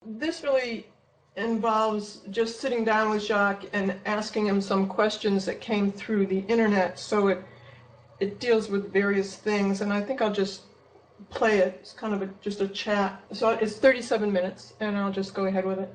this really involves just sitting down with Jacque and asking him some questions that came through the internet. So it deals with various things, and I think I'll just play it. It's kind of just a chat. So it's 37 minutes, and I'll just go ahead with it.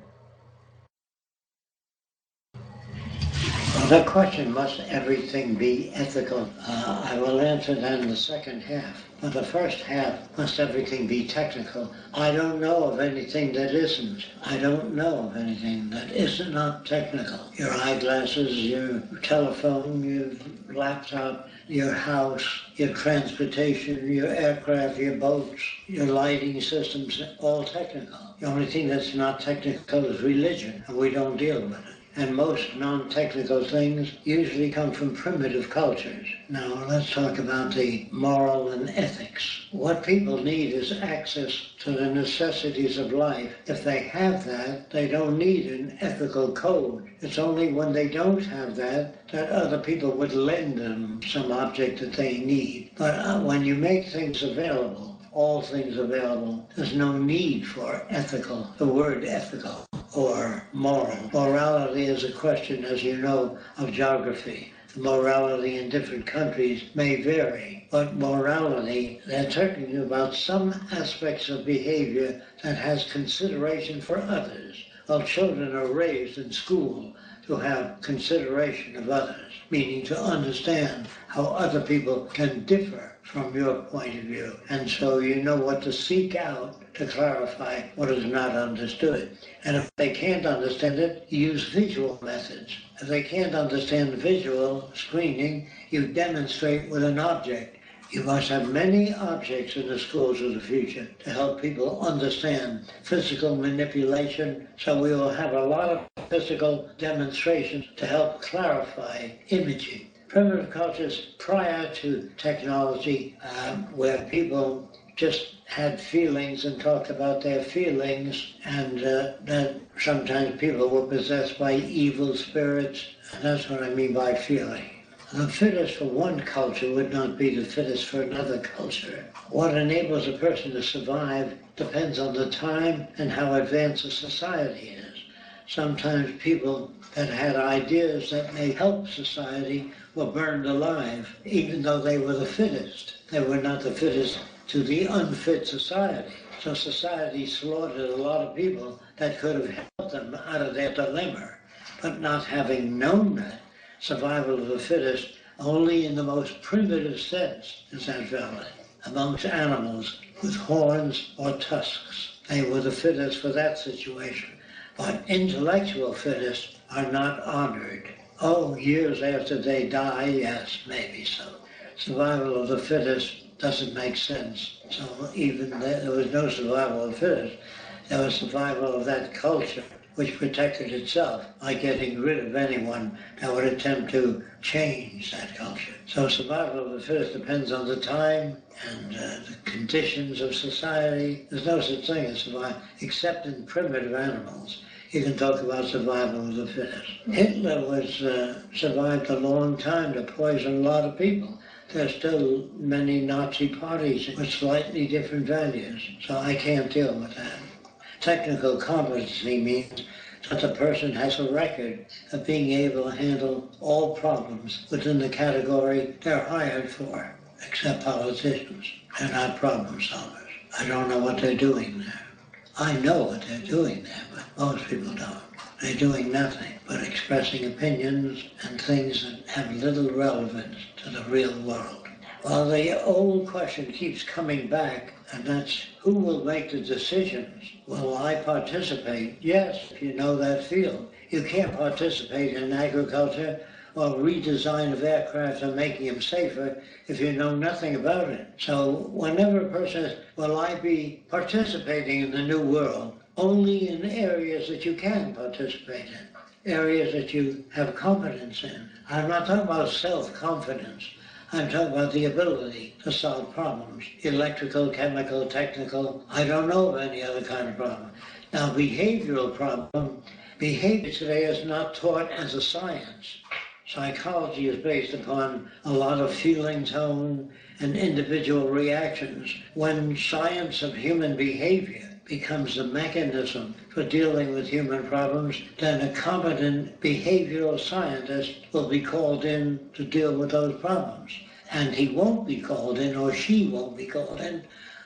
Well, the question, must everything be ethical? I will answer that in the second half. But the first half, must everything be technical? I don't know of anything that isn't. I don't know of anything that is not technical. Your eyeglasses, your telephone, your laptop, your house, your transportation, your aircraft, your boats, your lighting systems, all technical. The only thing that's not technical is religion, and we don't deal with it. And most non-technical things usually come from primitive cultures. Now let's talk about the moral and ethics. What people need is access to the necessities of life. If they have that, they don't need an ethical code. It's only when they don't have that that other people would lend them some object that they need. But when you make things available, all things available, there's no need for ethical, the word ethical, or moral. Morality is a question, as you know, of geography. Morality in different countries may vary, but morality, they're talking about some aspects of behavior that has consideration for others. Well, children are raised in school to have consideration of others, meaning to understand how other people can differ from your point of view. And so you know what to seek out to clarify what is not understood. And if they can't understand it, you use visual methods. If they can't understand visual screening, you demonstrate with an object. You must have many objects in the schools of the future to help people understand physical manipulation. So we will have a lot of physical demonstrations to help clarify imaging. Primitive cultures prior to technology, where people just had feelings and talked about their feelings, and that sometimes people were possessed by evil spirits, and that's what I mean by feeling. The fittest for one culture would not be the fittest for another culture. What enables a person to survive depends on the time and how advanced a society is. Sometimes people that had ideas that may help society were burned alive, even though they were the fittest. They were not the fittest to the unfit society. So society slaughtered a lot of people that could have helped them out of their dilemma. But not having known that, survival of the fittest, only in the most primitive sense is that valid. Amongst animals with horns or tusks, they were the fittest for that situation. But intellectual fittest are not honored. Oh, years after they die, yes, maybe so. Survival of the fittest doesn't make sense. So even there was no survival of the fittest. There was survival of that culture, which protected itself by getting rid of anyone that would attempt to change that culture. So survival of the fittest depends on the time and the conditions of society. There's no such thing as survival, except in primitive animals. You can talk about survival of the fittest. Hitler survived a long time to poison a lot of people. There's still many Nazi parties with slightly different values, so I can't deal with that. Technical competency means that the person has a record of being able to handle all problems within the category they're hired for, except politicians. They're not problem solvers. I don't know what they're doing there. I know what they're doing there, but most people don't. They're doing nothing but expressing opinions and things that have little relevance to the real world. Well, the old question keeps coming back, and that's who will make the decisions? Will I participate? Yes, if you know that field. You can't participate in agriculture or redesign of aircraft and making them safer if you know nothing about it. So whenever a person says, will I be participating in the new world? Only in areas that you can participate in, areas that you have competence in. I'm not talking about self-confidence. I'm talking about the ability to solve problems, electrical, chemical, technical. I don't know of any other kind of problem. Now, behavioral problem, behavior today is not taught as a science. Psychology is based upon a lot of feeling tone and individual reactions, when science of human behavior becomes the mechanism for dealing with human problems, then a competent behavioral scientist will be called in to deal with those problems. And he won't be called in, or she won't be called in,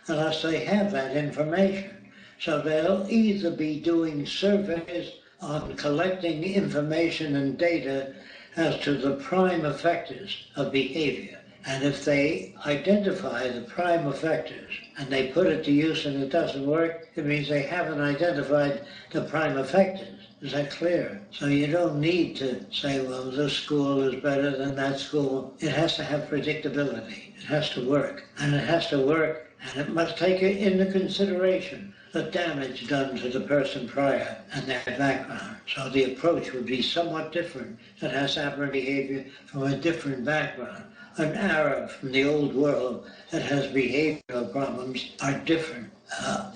unless they have that information. So they'll either be doing surveys on collecting information and data as to the prime effectors of behavior. And if they identify the prime effectors and they put it to use and it doesn't work, it means they haven't identified the prime effectors. Is that clear? So you don't need to say, well, this school is better than that school. It has to have predictability. It has to work. And it has to work, and it must take into consideration the damage done to the person prior and their background. So the approach would be somewhat different that has aberrant behavior from a different background. An Arab from the old world that has behavioral problems are different.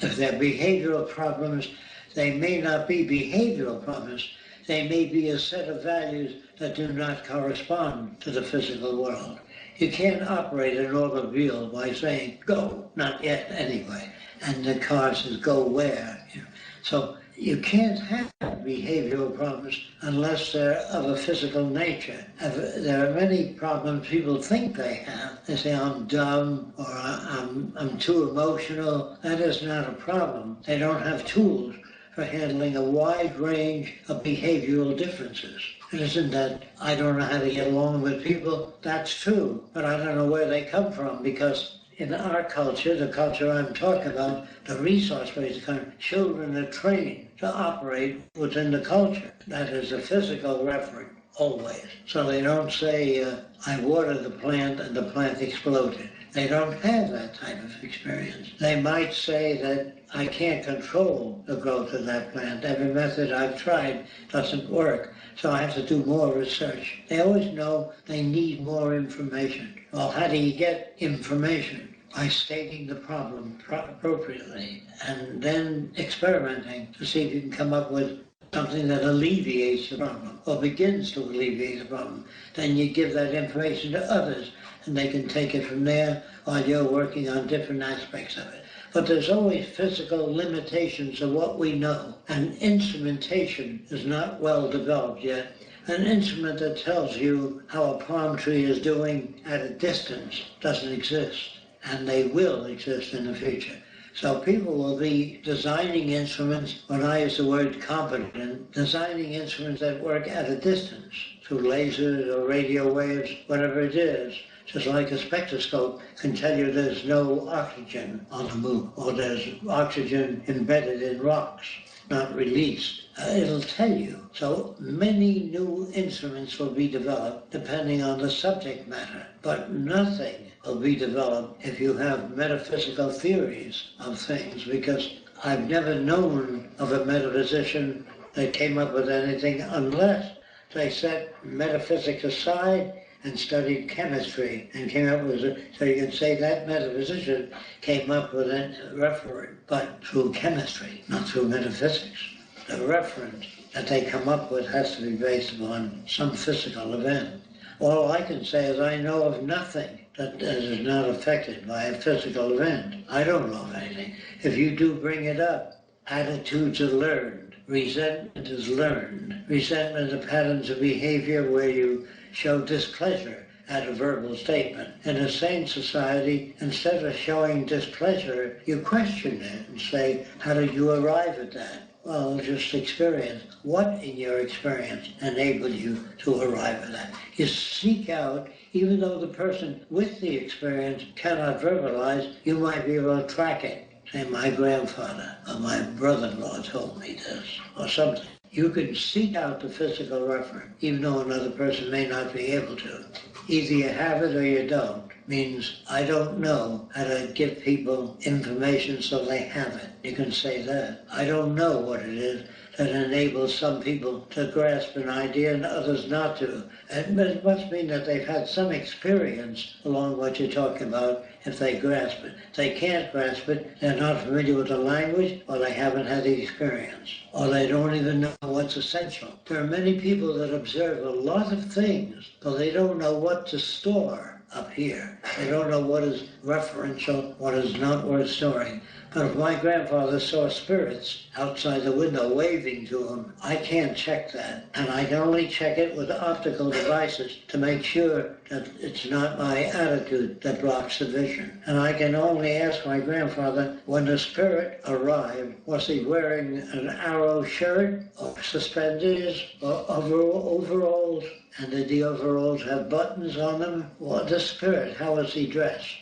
If they're behavioral problems, they may not be behavioral problems. They may be a set of values that do not correspond to the physical world. You can't operate an automobile by saying, go, not yet anyway. And the car says, go where? So you can't have behavioral problems unless they're of a physical nature. There are many problems people think they have. They say, I'm dumb, or I'm too emotional. That is not a problem. They don't have tools for handling a wide range of behavioral differences. It isn't that I don't know how to get along with people. That's true, but I don't know where they come from, because in our culture, the culture I'm talking about, the resource-based culture, children are trained to operate within the culture. That is a physical referent, always. So they don't say, I watered the plant and the plant exploded. They don't have that type of experience. They might say that I can't control the growth of that plant. Every method I've tried doesn't work, so I have to do more research. They always know they need more information. Well, how do you get information? By stating the problem appropriately and then experimenting to see if you can come up with something that alleviates the problem or begins to alleviate the problem. Then you give that information to others and they can take it from there while you're working on different aspects of it. But there's always physical limitations of what we know, and instrumentation is not well developed yet. An instrument that tells you how a palm tree is doing at a distance doesn't exist, and they will exist in the future. So people will be designing instruments, when I use the word competent, designing instruments that work at a distance through lasers or radio waves, whatever it is. Just like a spectroscope can tell you there's no oxygen on the moon, or there's oxygen embedded in rocks, not released. It'll tell you. So many new instruments will be developed depending on the subject matter, but nothing will be developed if you have metaphysical theories of things, because I've never known of a metaphysician that came up with anything unless they set metaphysics aside and studied chemistry and came up with it. So you can say that metaphysician came up with a referent, but through chemistry, not through metaphysics. The reference that they come up with has to be based upon some physical event. All I can say is I know of nothing that is not affected by a physical event. I don't know of anything. If you do bring it up, attitudes are learned. Resentment is learned. Resentment are patterns of behavior where you show displeasure at a verbal statement. In a sane society, instead of showing displeasure, you question it and say, how did you arrive at that? Well, just experience. What in your experience enabled you to arrive at that? You seek out, even though the person with the experience cannot verbalize, you might be able to track it. Say, my grandfather or my brother-in-law told me this, or something. You can seek out the physical reference, even though another person may not be able to. Either you have it or you don't. Means I don't know how to give people information so they have it. You can say that. I don't know what it is that enables some people to grasp an idea and others not to. It must mean that they've had some experience along what you're talking about if they grasp it. If they can't grasp it, they're not familiar with the language, or they haven't had the experience, or they don't even know what's essential. There are many people that observe a lot of things, but they don't know what to store up here. They don't know what is referential, what is not worth storing. But if my grandfather saw spirits outside the window waving to him, I can't check that. And I can only check it with optical devices to make sure that it's not my attitude that blocks the vision. And I can only ask my grandfather, when the spirit arrived, was he wearing an arrow shirt or suspenders or overalls? And did the overalls have buttons on them? Well, the spirit, how was he dressed?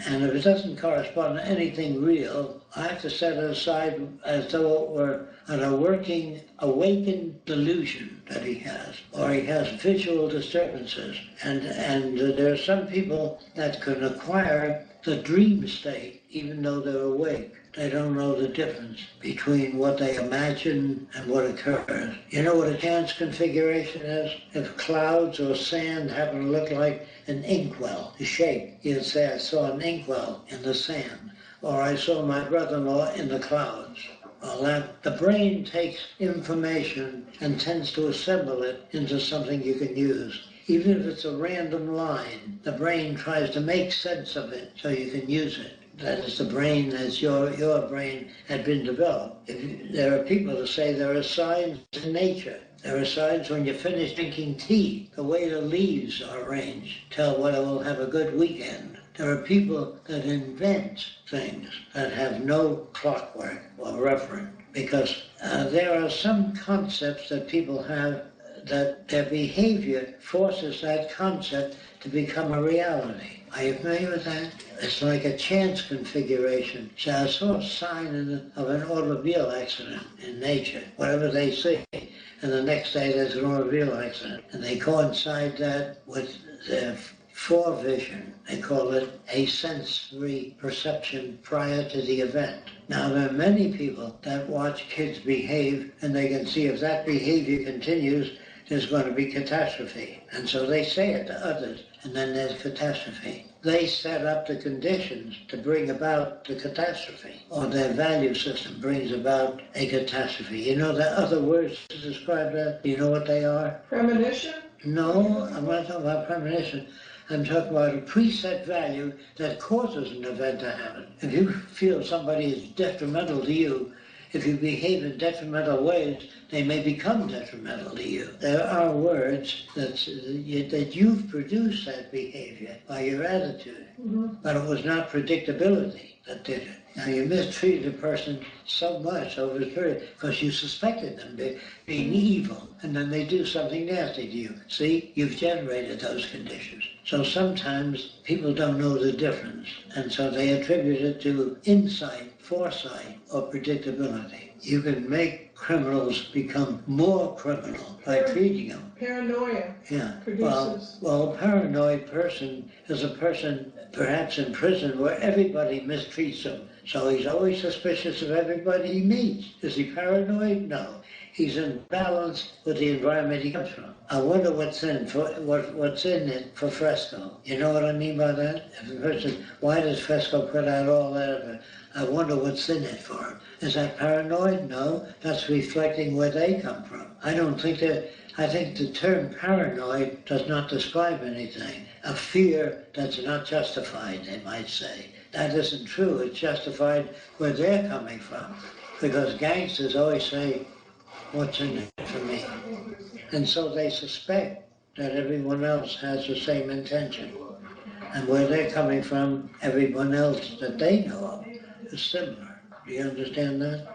And if it doesn't correspond to anything real, I have to set it aside as though it were an awakened delusion that he has, or he has visual disturbances. And there are some people that can acquire the dream state even though they're awake. They don't know the difference between what they imagine and what occurs. You know what a chance configuration is? If clouds or sand happen to look like an inkwell, the shape, you'd say, I saw an inkwell in the sand, or I saw my brother-in-law in the clouds. Well, the brain takes information and tends to assemble it into something you can use. Even if it's a random line, the brain tries to make sense of it so you can use it. That is the brain as your brain had been developed. There are people who say there are signs in nature. There are signs when you finish drinking tea, the way the leaves are arranged, tell whether we'll have a good weekend. There are people that invent things that have no clockwork or reference, because there are some concepts that people have that their behavior forces that concept to become a reality. Are you familiar with that? It's like a chance configuration. So I saw a sign of an automobile accident in nature, whatever they see, and the next day there's an automobile accident. And they coincide that with their forevision. They call it a sensory perception prior to the event. Now, there are many people that watch kids behave, and they can see if that behavior continues, there's going to be catastrophe. And so they say it to others, and then there's catastrophe. They set up the conditions to bring about the catastrophe, or their value system brings about a catastrophe. You know, there are other words to describe that. Do you know what they are? Premonition? No, I'm not talking about premonition. I'm talking about a preset value that causes an event to happen. If you feel somebody is detrimental to you, if you behave in detrimental ways, they may become detrimental to you. There are words that you've produced that behavior by your attitude, but it was not predictability that did it. Now, you mistreated a person so much over a period because you suspected them being evil, and then they do something nasty to you. See, you've generated those conditions. So sometimes people don't know the difference, and so they attribute it to insight, foresight, or predictability. You can make criminals become more criminal by treating them. Paranoia produces. Well, a paranoid person is a person perhaps in prison where everybody mistreats him. So he's always suspicious of everybody he meets. Is he paranoid? No. He's in balance with the environment he comes from. I wonder what's in it for Fresco. You know what I mean by that? If a person, why does Fresco put out all that? I wonder what's in it for him. Is that paranoid? No, that's reflecting where they come from. I think the term paranoid does not describe anything. A fear that's not justified, they might say. That isn't true. It's justified where they're coming from. Because gangsters always say, what's in it for me? And so they suspect that everyone else has the same intention. And where they're coming from, everyone else that they know of is similar. Do you understand that?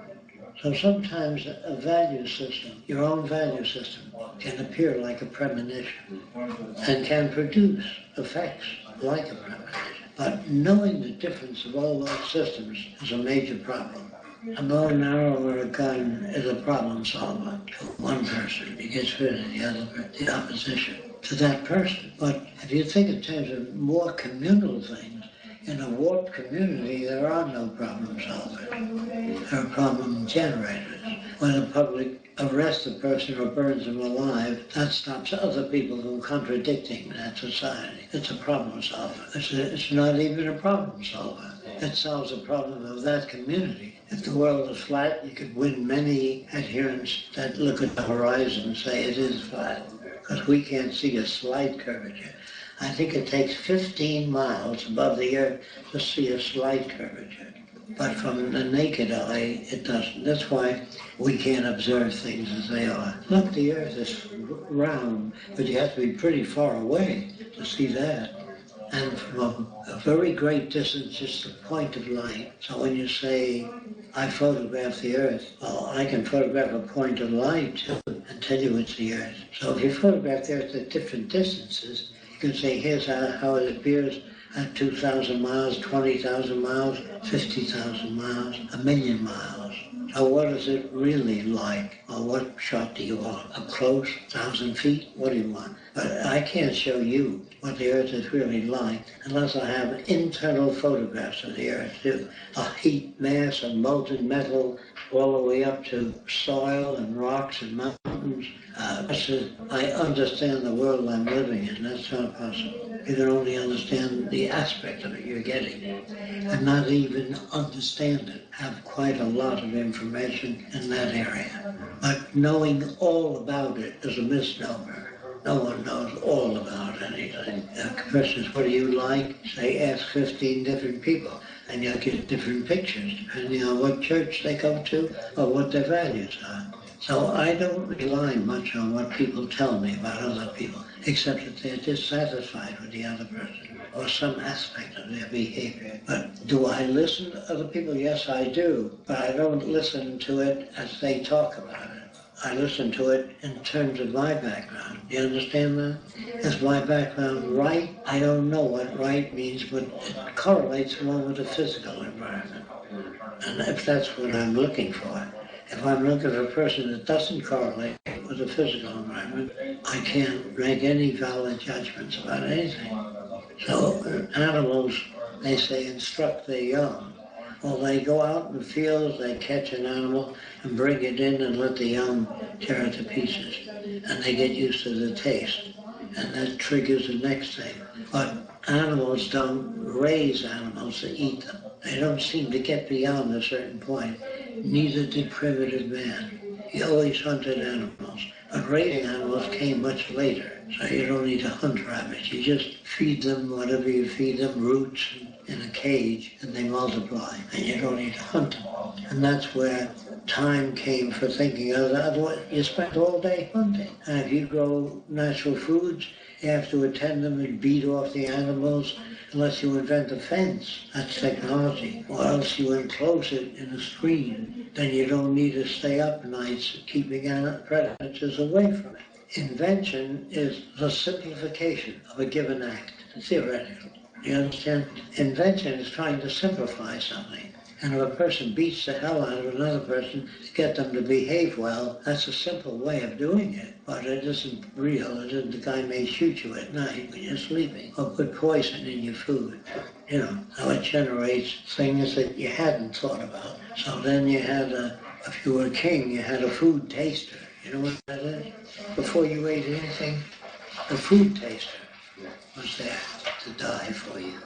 So sometimes a value system, your own value system, can appear like a premonition and can produce effects like a premonition. But knowing the difference of all those systems is a major problem. A bow and arrow or a gun is a problem solver to one person. It gets rid of the opposition to that person. But if you think in terms of more communal things, in a warped community, there are no problem solvers. There are problem generators. When the public arrests a person or burns them alive, that stops other people from contradicting that society. It's a problem solver. It's not even a problem solver. It solves a problem of that community. If the world is flat, you could win many adherents that look at the horizon and say it is flat, because we can't see a slight curvature. I think it takes 15 miles above the Earth to see a slight curvature. But from the naked eye, it doesn't. That's why we can't observe things as they are. Look, the Earth is round, but you have to be pretty far away to see that. And from a very great distance, it's the point of light. So when you say, I photograph the Earth, well, I can photograph a point of light too and tell you it's the Earth. So if you photograph the Earth at different distances, you can say, here's how it appears at 2,000 miles, 20,000 miles, 50,000 miles, 1,000,000 miles. So what is it really like? Or what shot do you want? Up close, 1,000 feet? What do you want? But I can't show you what the Earth is really like unless I have internal photographs of the Earth too. A heat mass of molten metal all the way up to soil and rocks and mountains. I understand the world I'm living in. That's not possible. You can only understand the aspect of it you're getting and not even understand it. Have quite a lot of information in that area. But knowing all about it is a misnomer. No one knows all about anything. Questions, what do you like? Say, ask 15 different people, and you'll get different pictures, depending on what church they go to or what their values are. So I don't rely much on what people tell me about other people, except that they're dissatisfied with the other person or some aspect of their behavior. But do I listen to other people? Yes, I do. But I don't listen to it as they talk about it. I listen to it in terms of my background. Do you understand that? Is my background right? I don't know what right means, but it correlates more with the physical environment. And if that's what I'm looking for. If I'm looking for a person that doesn't correlate with the physical environment, I can't make any valid judgments about anything. So animals, they say, instruct their young. Well, they go out in the fields, they catch an animal and bring it in and let the young tear it to pieces. And they get used to the taste. And that triggers the next thing. But animals don't raise animals to eat them. They don't seem to get beyond a certain point. Neither did primitive man. He always hunted animals. But raising animals came much later. So you don't need to hunt rabbits. You just feed them whatever you feed them, roots in a cage, and they multiply. And you don't need to hunt them. And that's where time came for thinking of that. Otherwise, you spend all day hunting. And if you grow natural foods, you have to attend them and beat off the animals unless you invent a fence. That's technology. Or else you enclose it in a screen. Then you don't need to stay up nights keeping predators away from it. Invention is the simplification of a given act, theoretically. You understand? Invention is trying to simplify something. And if a person beats the hell out of another person to get them to behave well, that's a simple way of doing it. But it isn't real. It isn't. The guy may shoot you at night when you're sleeping or put poison in your food. You know, how it generates things that you hadn't thought about. So then you had if you were a king, you had a food taster. You know what that is? Before you ate anything, the food taster was there to die for you.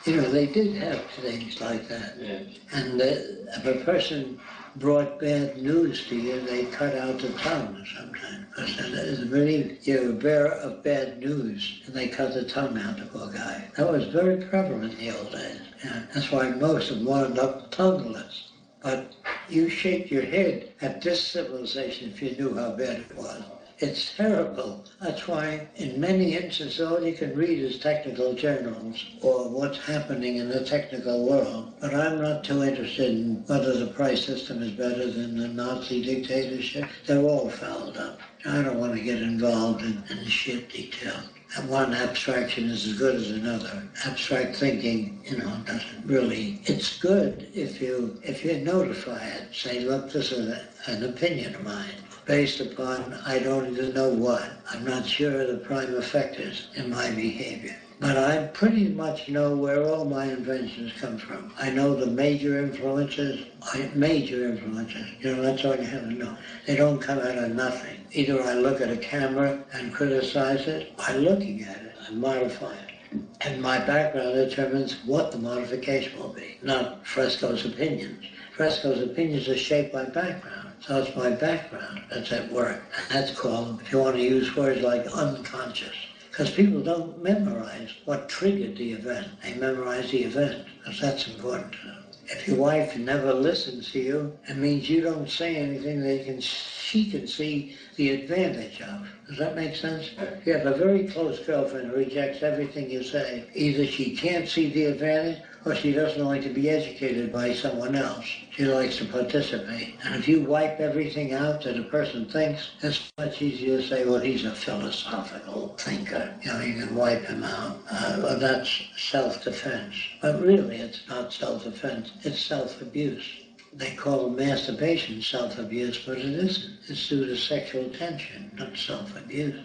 You know, they did have things like that. Yeah. And if a person brought bad news to you, they cut out the tongue sometimes. Because really, you're a bearer of bad news, and they cut the tongue out, the poor guy. That was very prevalent in the old days. Yeah. That's why most of them wound up tongueless. But you shake your head at this civilization if you knew how bad it was. It's terrible. That's why in many instances all you can read is technical journals or what's happening in the technical world. But I'm not too interested in whether the price system is better than the Nazi dictatorship. They're all fouled up. I don't want to get involved in shit detail. And one abstraction is as good as another. Abstract thinking, you know, doesn't really. It's good if you notify it. Say, look, this is an opinion of mine, based upon I don't even know what. I'm not sure the prime effectors in my behavior. But I pretty much know where all my inventions come from. I know the major influences. You know, that's all you have to know. They don't come out of nothing. Either I look at a camera and criticize it, by looking at it, I modify it. And my background determines what the modification will be, not Fresco's opinions. Fresco's opinions are shaped by background. So it's my background that's at work. And that's called, if you want to use words like unconscious. Because people don't memorize what triggered the event. They memorize the event, because that's important to them. If your wife never listens to you, it means you don't say anything that she can see the advantage of. Does that make sense? If you have a very close girlfriend who rejects everything you say, either she can't see the advantage or she doesn't like to be educated by someone else. She likes to participate. And if you wipe everything out that a person thinks, it's much easier to say, well, he's a philosophical thinker. You know, you can wipe him out. Well, that's self-defense. But really, it's not self-defense. It's self-abuse. They call masturbation self-abuse, but it isn't. It's due to sexual tension, not self-abuse.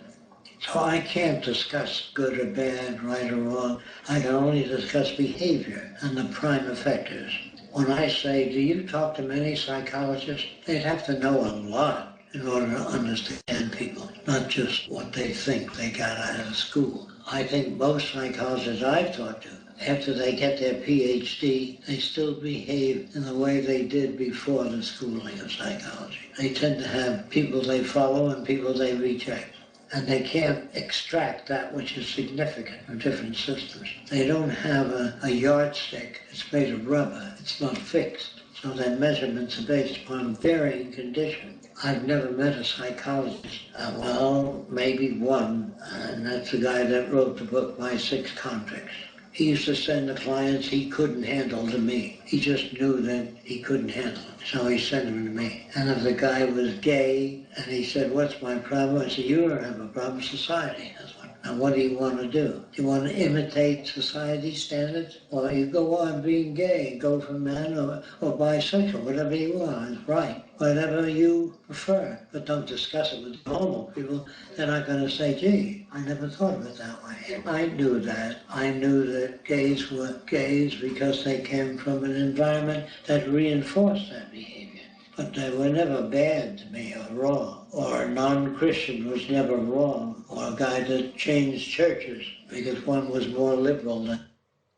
So I can't discuss good or bad, right or wrong. I can only discuss behavior and the prime effectors. When I say, do you talk to many psychologists? They'd have to know a lot in order to understand people, not just what they think they got out of school. I think most psychologists I've talked to, after they get their PhD, they still behave in the way they did before the schooling of psychology. They tend to have people they follow and people they reject. And they can't extract that which is significant from different systems. They don't have a yardstick. It's made of rubber. It's not fixed. So their measurements are based upon varying conditions. I've never met a psychologist, well, maybe one, and that's the guy that wrote the book, My Six Convicts. He used to send the clients he couldn't handle to me. He just knew that he couldn't handle it, so he sent them to me. And if the guy was gay, and he said, what's my problem? I said, you don't have a problem, society has one. Now what do you want to do? Do you want to imitate society standards? Or you go on being gay and go for man or bisexual, whatever you want, it's right. Whatever you prefer, but don't discuss it with normal people. They're not going to say, gee, I never thought of it that way. I knew that. I knew that gays were gays because they came from an environment that reinforced that behavior. But they were never bad to me or wrong. Or a non-Christian was never wrong. Or a guy that changed churches because one was more liberal than.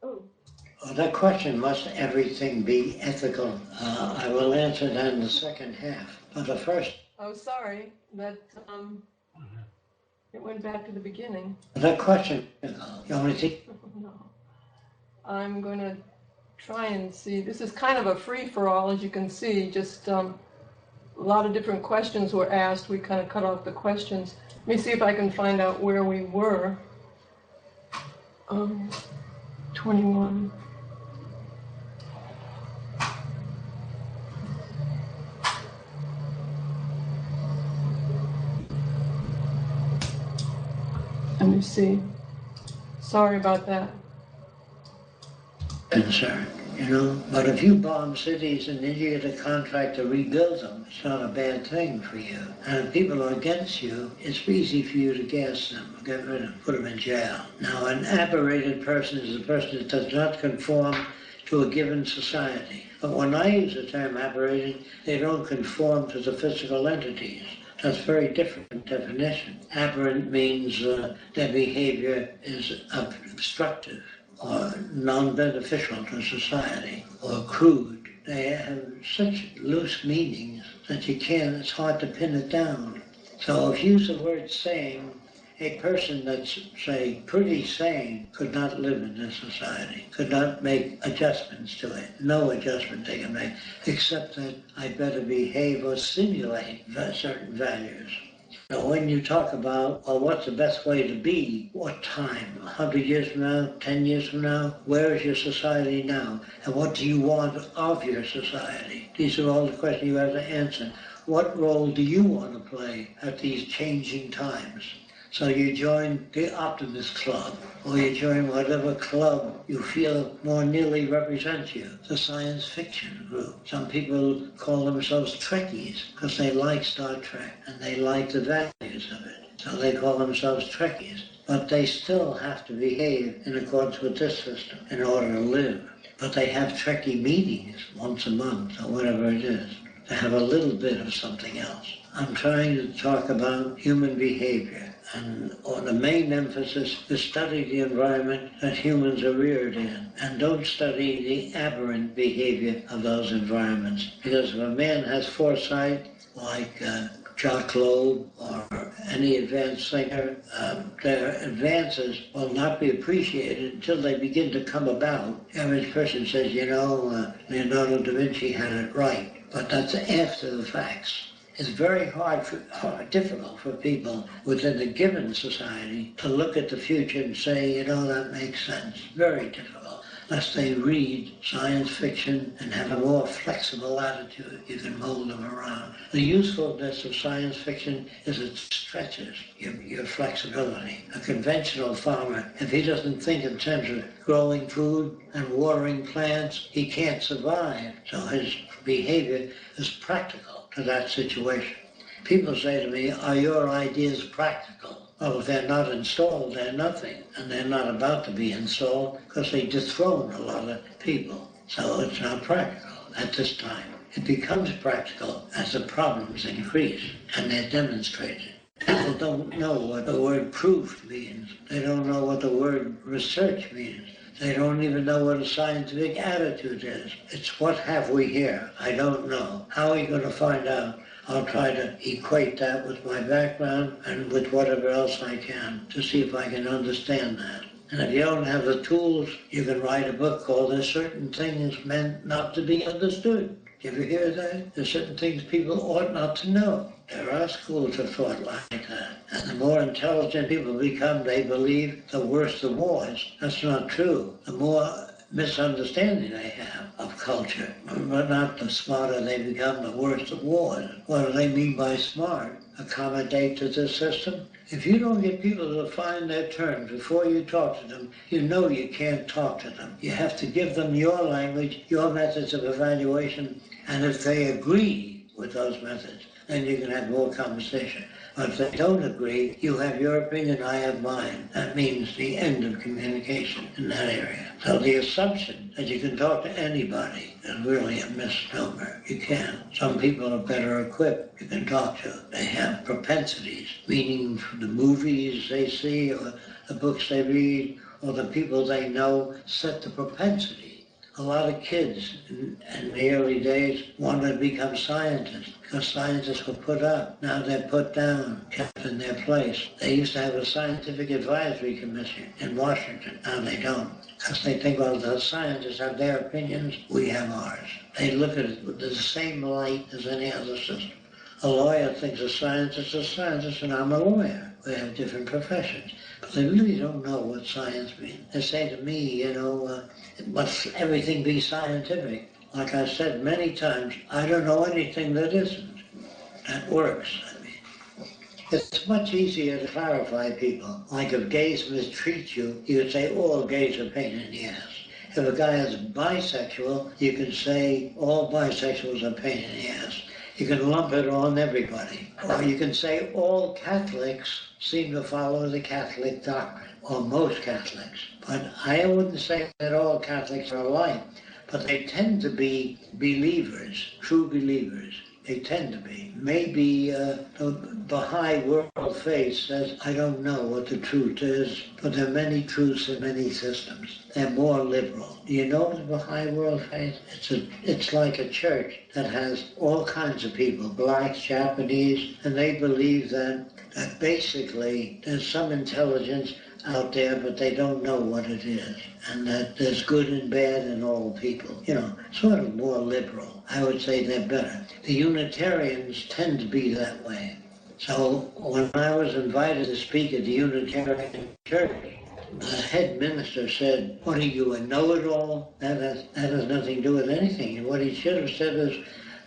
Well, that question, must everything be ethical? I will answer that in the second half. But the first. Oh, sorry, that it went back to the beginning. That question, you want me to? No. I'm going to try and see. This is kind of a free-for-all, as you can see. Just a lot of different questions were asked. We kind of cut off the questions. Let me see if I can find out where we were. 21. Let me see. Sorry about that. Concern, but if you bomb cities and then you get a contract to rebuild them, it's not a bad thing for you. And if people are against you, it's easy for you to gas them, get rid of them, put them in jail. Now, an aberrated person is a person that does not conform to a given society. But when I use the term aberrated, they don't conform to the physical entities. That's a very different definition. Aberrant means their behavior is obstructive or non-beneficial to society or crude. They have such loose meanings that it's hard to pin it down. So if you use the word sane, a person that's, say, pretty sane could not live in this society, could not make adjustments to it. No adjustment they can make, except that I better behave or simulate certain values. Now, when you talk about, what's the best way to be, what time, 100 years from now, 10 years from now, where is your society now, and what do you want of your society? These are all the questions you have to answer. What role do you want to play at these changing times? So you join the Optimist Club, or you join whatever club you feel more nearly represents you, the science fiction group. Some people call themselves Trekkies because they like Star Trek and they like the values of it. So they call themselves Trekkies. But they still have to behave in accordance with this system in order to live. But they have Trekkie meetings once a month or whatever it is to have a little bit of something else. I'm trying to talk about human behavior. And the main emphasis is study the environment that humans are reared in, and don't study the aberrant behavior of those environments. Because if a man has foresight, like Jacque or any advanced thinker, their advances will not be appreciated until they begin to come about. The average person says, Leonardo da Vinci had it right, but that's after the facts. It's very difficult for people within a given society to look at the future and say, that makes sense. Very difficult. Unless they read science fiction and have a more flexible attitude, you can mold them around. The usefulness of science fiction is it stretches your flexibility. A conventional farmer, if he doesn't think in terms of growing food and watering plants, he can't survive. So his behavior is practical to that situation. People say to me, are your ideas practical? Well, if they're not installed, they're nothing. And they're not about to be installed because they dethrone a lot of people. So it's not practical at this time. It becomes practical as the problems increase and they're demonstrated. People don't know what the word proof means. They don't know what the word research means. They don't even know what a scientific attitude is. It's what have we here? I don't know. How are you going to find out? I'll try to equate that with my background and with whatever else I can to see if I can understand that. And if you don't have the tools, you can write a book called There's Certain Things Meant Not to Be Understood. You ever hear that? There's certain things people ought not to know. There are schools of thought like that. And the more intelligent people become, they believe, the worse the wars. That's not true. The more misunderstanding they have of culture, but not the smarter they become, the worse the wars. What do they mean by smart? Accommodate to the system? If you don't get people to find their terms before you talk to them, you can't talk to them. You have to give them your language, your methods of evaluation, and if they agree with those methods, then you can have more conversation. But if they don't agree, you have your opinion, I have mine. That means the end of communication in that area. So the assumption that you can talk to anybody is really a misnomer. You can. Some people are better equipped you can talk to. They have propensities, meaning from the movies they see or the books they read or the people they know set the propensity. A lot of kids in the early days wanted to become scientists because scientists were put up. Now they're put down, kept in their place. They used to have a scientific advisory commission in Washington. Now they don't because they think, well, the scientists have their opinions, we have ours. They look at it with the same light as any other system. A lawyer thinks a scientist is a scientist and I'm a lawyer. We have different professions. But they really don't know what science means. They say to me, must everything be scientific? Like I said many times, I don't know anything that isn't. That works. It's much easier to clarify people. Like if gays mistreat you, you could say all gays are a pain in the ass. If a guy is bisexual, you can say all bisexuals are a pain in the ass. You can lump it on everybody. Or you can say all Catholics seem to follow the Catholic doctrine, or most Catholics. But I wouldn't say that all Catholics are alike, but they tend to be believers, true believers. They tend to be. Maybe the Baha'i world faith says, I don't know what the truth is, but there are many truths in many systems. They're more liberal. Do you know the Baha'i world faith? It's like a church that has all kinds of people, blacks, Japanese, and they believe that basically there's some intelligence out there, but they don't know what it is, and that there's good and bad in all people. Sort of more liberal. I would say they're better. The Unitarians tend to be that way. So when I was invited to speak at the Unitarian Church, the head minister said, what are you, a know-it-all? That has nothing to do with anything. What he should have said is,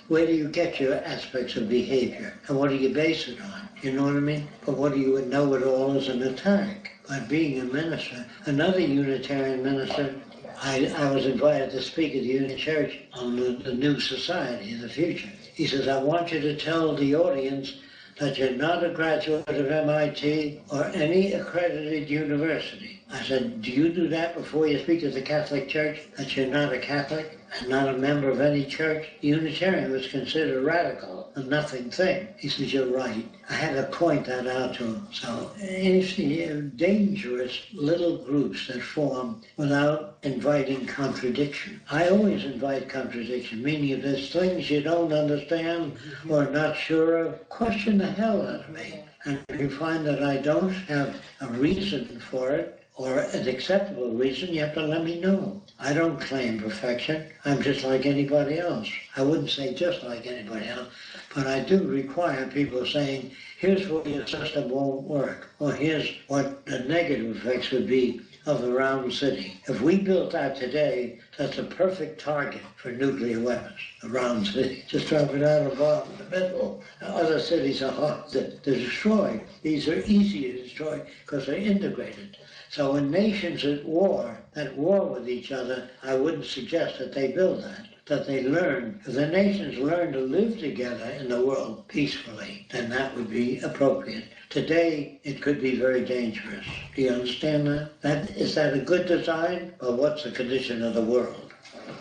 where do you get your aspects of behavior? And what do you base it on? You know what I mean? But what do you know it all as an attack? By being a minister. Another Unitarian minister, I was invited to speak at the Unitarian Church on the new society of the future. He says, I want you to tell the audience that you're not a graduate of MIT or any accredited university. I said, do you do that before you speak to the Catholic Church, that you're not a Catholic? and not a member of any church, Unitarian was considered radical, a nothing thing. He says, you're right. I had to point that out to him. So, you see, dangerous little groups that form without inviting contradiction. I always invite contradiction, meaning if there's things you don't understand or not sure of, question the hell out of me. And if you find that I don't have a reason for it, or an acceptable reason, you have to let me know. I don't claim perfection. I'm just like anybody else. I wouldn't say just like anybody else, but I do require people saying, here's where your system won't work, or here's what the negative effects would be of the round city. If we built that today, that's a perfect target for nuclear weapons, a round city. Just drop it out of the bottom in the middle. Other cities are hard to destroy. These are easy to destroy because they're integrated. So when nations at war with each other, I wouldn't suggest that they build that they learn. If the nations learn to live together in the world peacefully, then that would be appropriate. Today, it could be very dangerous. Do you understand that? Is that a good design, or what's the condition of the world?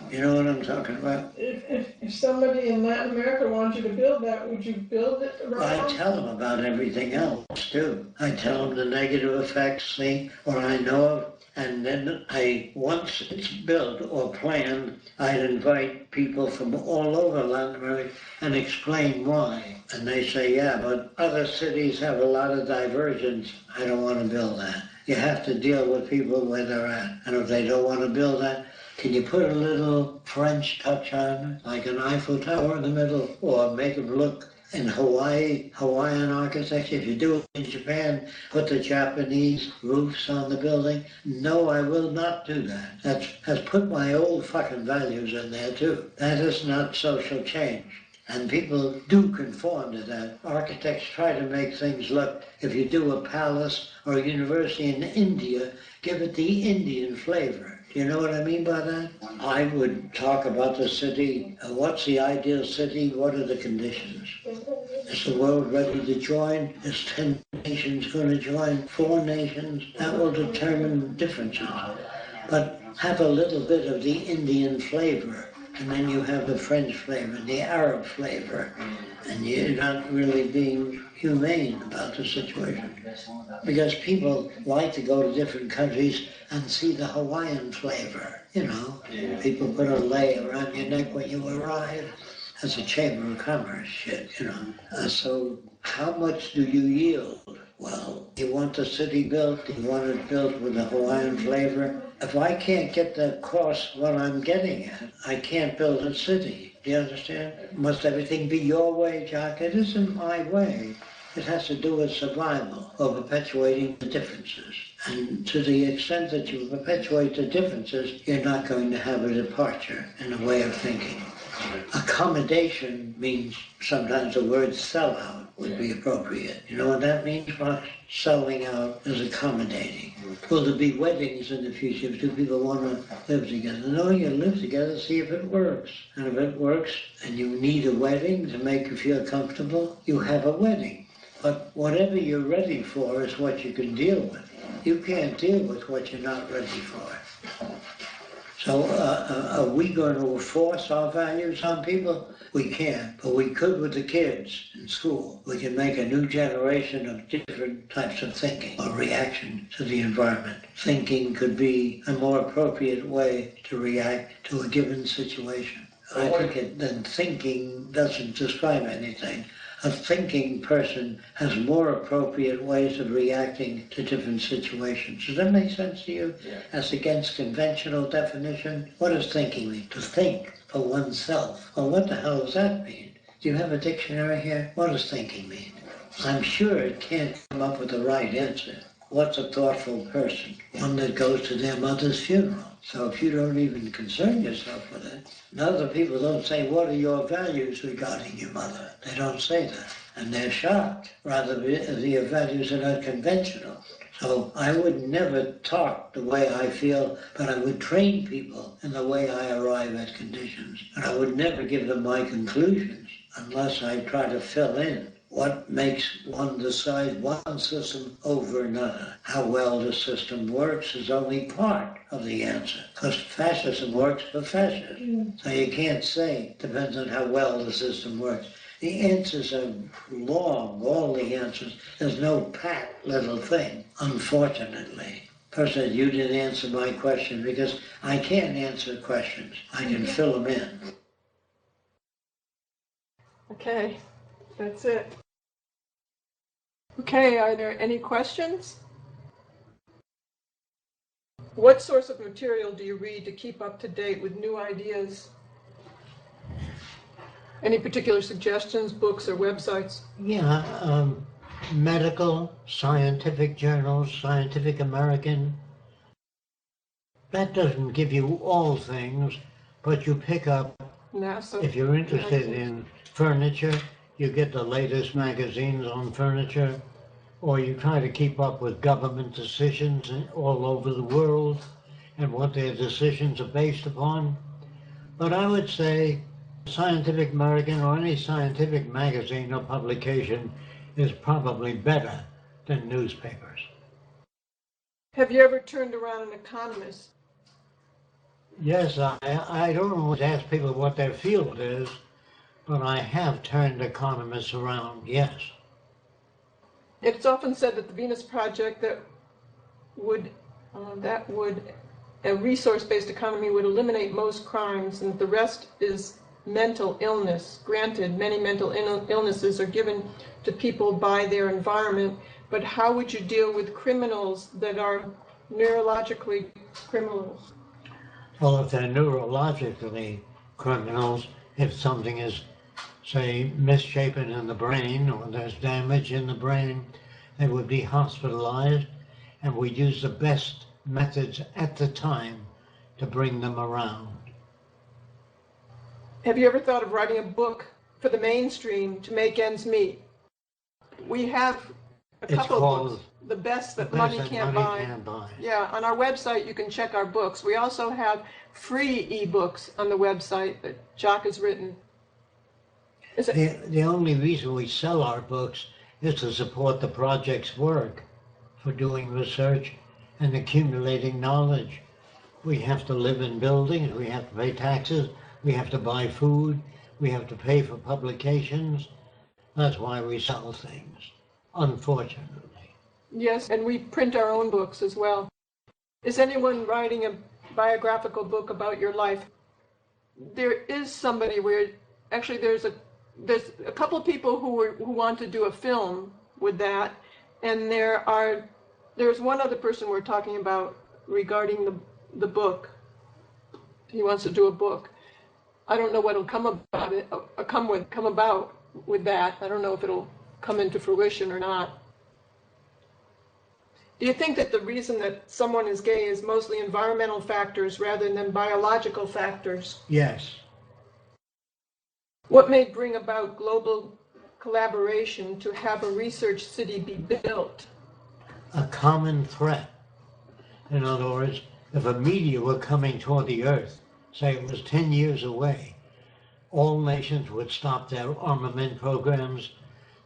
You know what I'm talking about? If somebody in Latin America wanted you to build that, would you build it around? I tell them about everything else, too. I tell them the negative effects, or I know of, and then once it's built or planned, I'd invite people from all over Latin America and explain why. And they say, yeah, but other cities have a lot of divergence. I don't want to build that. You have to deal with people where they're at. And if they don't want to build that, can you put a little French touch on it, like an Eiffel Tower in the middle, or make it look in Hawaiian architecture? If you do it in Japan, put the Japanese roofs on the building. No, I will not do that. That has put my old fucking values in there too. That is not social change. And people do conform to that. Architects try to make things look, if you do a palace or a university in India, give it the Indian flavor. You know what I mean by that? I would talk about the city. What's the ideal city? What are the conditions? Is the world ready to join? Is 10 nations going to join? 4 nations? That will determine differences. But have a little bit of the Indian flavor, and then you have the French flavor, the Arab flavor, and you're not really being humane about the situation. Because people like to go to different countries and see the Hawaiian flavor, you know. Yeah. People put a lei around your neck when you arrive. That's a Chamber of Commerce shit, you know. So how much do you yield? Well, you want the city built, you want it built with a Hawaiian flavor. If I can't get across what I'm getting at, I can't build a city. Do you understand? Must everything be your way, Jacque? It isn't my way. It has to do with survival or perpetuating the differences. And to the extent that you perpetuate the differences, you're not going to have a departure in a way of thinking. Accommodation means sometimes the word sellout would be appropriate. You know what that means, Fox? Selling out is accommodating. Will there be weddings in the future if 2 people want to live together? No, you live together, see if it works. And if it works and you need a wedding to make you feel comfortable, you have a wedding. But whatever you're ready for is what you can deal with. You can't deal with what you're not ready for. So are we going to force our values on people? We can't, but we could with the kids in school. We can make a new generation of different types of thinking or reaction to the environment. Thinking could be a more appropriate way to react to a given situation. I think then thinking doesn't describe anything. A thinking person has more appropriate ways of reacting to different situations. Does that make sense to you? Yeah. As against conventional definition? What does thinking mean? To think for oneself. Well, what the hell does that mean? Do you have a dictionary here? What does thinking mean? I'm sure it can't come up with the right answer. What's a thoughtful person? One that goes to their mother's funeral. So if you don't even concern yourself with it, other people don't say, what are your values regarding your mother? They don't say that. And they're shocked. Rather, your values are not conventional. So I would never talk the way I feel, but I would train people in the way I arrive at conditions. And I would never give them my conclusions unless I try to fill in What makes one decide one system over another? How well the system works is only part of the answer, because fascism works for fascists. So you can't say, depends on how well the system works. The answers are long, all the answers. There's no pat little thing, unfortunately. First, you didn't answer my question because I can't answer questions. I can fill them in. Okay, that's it. Okay, are there any questions? What source of material do you read to keep up to date with new ideas? Any particular suggestions, books or websites? Yeah, medical, scientific journals, Scientific American. That doesn't give you all things, but you pick up, NASA. if you're interested in furniture, you get the latest magazines on furniture, or you try to keep up with government decisions all over the world and what their decisions are based upon. But I would say Scientific American or any scientific magazine or publication is probably better than newspapers. Have you ever turned around an economist? Yes, I don't always ask people what their field is, but I have turned economists around, yes. It's often said that the Venus Project would a resource-based economy would eliminate most crimes, and the rest is mental illness. Granted, many mental illnesses are given to people by their environment, but how would you deal with criminals that are neurologically criminals? Well, if they're neurologically criminals, if something is, say, misshapen in the brain or there's damage in the brain, they would be hospitalized, and we'd use the best methods at the time to bring them around. Have you ever thought of writing a book for the mainstream to make ends meet? We have a couple of books, The Best That Money Can't Buy. Yeah, on our website you can check our books. We also have free ebooks on the website that Jacque has written. The only reason we sell our books is to support the project's work for doing research and accumulating knowledge. We have to live in buildings, we have to pay taxes, we have to buy food, we have to pay for publications. That's why we sell things, unfortunately. Yes, and we print our own books as well. Is anyone writing a biographical book about your life? There is somebody where, actually there's a couple of people who want to do a film with that, and there's one other person we're talking about regarding the book. He wants to do a book. I don't know what'll come about with that. I don't know if it'll come into fruition or not. Do you think that the reason that someone is gay is mostly environmental factors rather than biological factors? Yes. What may bring about global collaboration to have a research city be built? A common threat. In other words, if a meteor were coming toward the Earth, say it was 10 years away, all nations would stop their armament programs.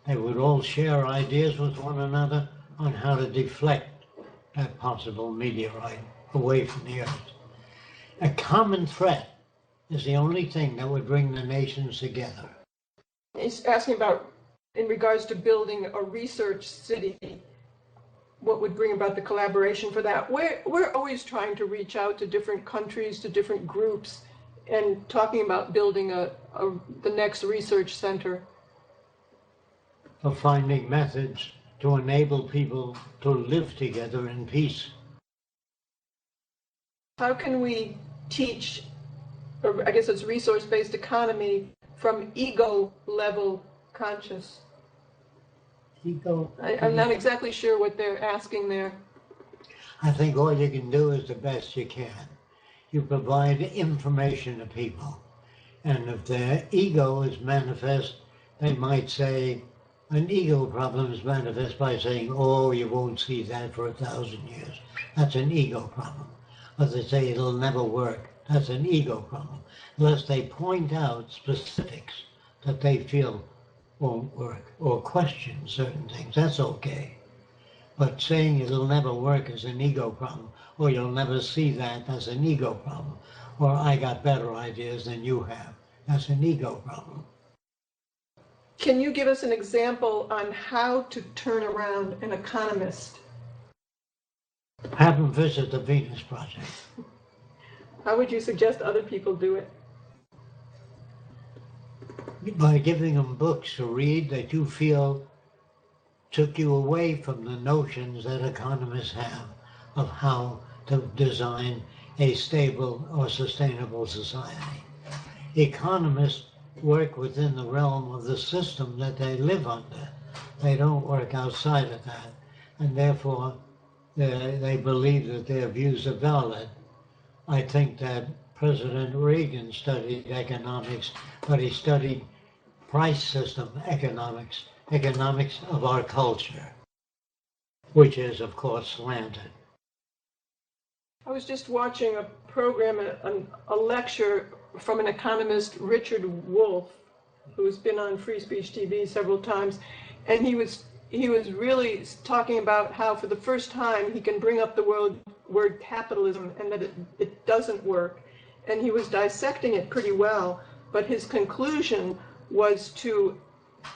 They would all share ideas with one another on how to deflect that possible meteorite away from the Earth. A common threat is the only thing that would bring the nations together. He's asking about, in regards to building a research city, what would bring about the collaboration for that? We're always trying to reach out to different countries, to different groups, and talking about building the next research center. Of finding methods to enable people to live together in peace. How can we teach, or I guess it's resource-based economy, from ego level conscious? Ego? I'm not exactly sure what they're asking there. I think all you can do is the best you can. You provide information to people. And if their ego is manifest, they might say, an ego problem is manifest by saying, oh, you won't see that for 1,000 years. That's an ego problem. Or they say it'll never work. That's an ego problem. Unless they point out specifics that they feel won't work, or question certain things. That's okay. But saying it'll never work is an ego problem, or you'll never see that, that's an ego problem. Or I got better ideas than you have. That's an ego problem. Can you give us an example on how to turn around an economist? Have them visit the Venus Project. How would you suggest other people do it? By giving them books to read that you feel took you away from the notions that economists have of how to design a stable or sustainable society. Economists work within the realm of the system that they live under. They don't work outside of that, and therefore they believe that their views are valid. I think that President Reagan studied economics, but he studied price system economics, economics of our culture, which is, of course, slanted. I was just watching a program, a lecture from an economist, Richard Wolff, who's been on Free Speech TV several times, and he was really talking about how for the first time he can bring up the word capitalism and that it doesn't work. And he was dissecting it pretty well, but his conclusion was to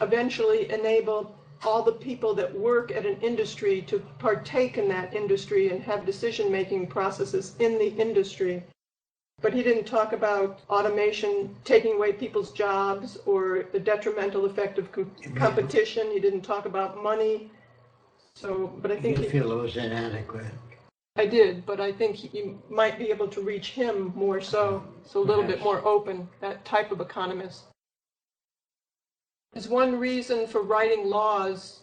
eventually enable all the people that work at an industry to partake in that industry and have decision-making processes in the industry. But he didn't talk about automation taking away people's jobs or the detrimental effect of competition. He didn't talk about money. So, but I think You feel it was inadequate. I did, but I think you might be able to reach him more so a little bit more open, that type of economist. Is one reason for writing laws,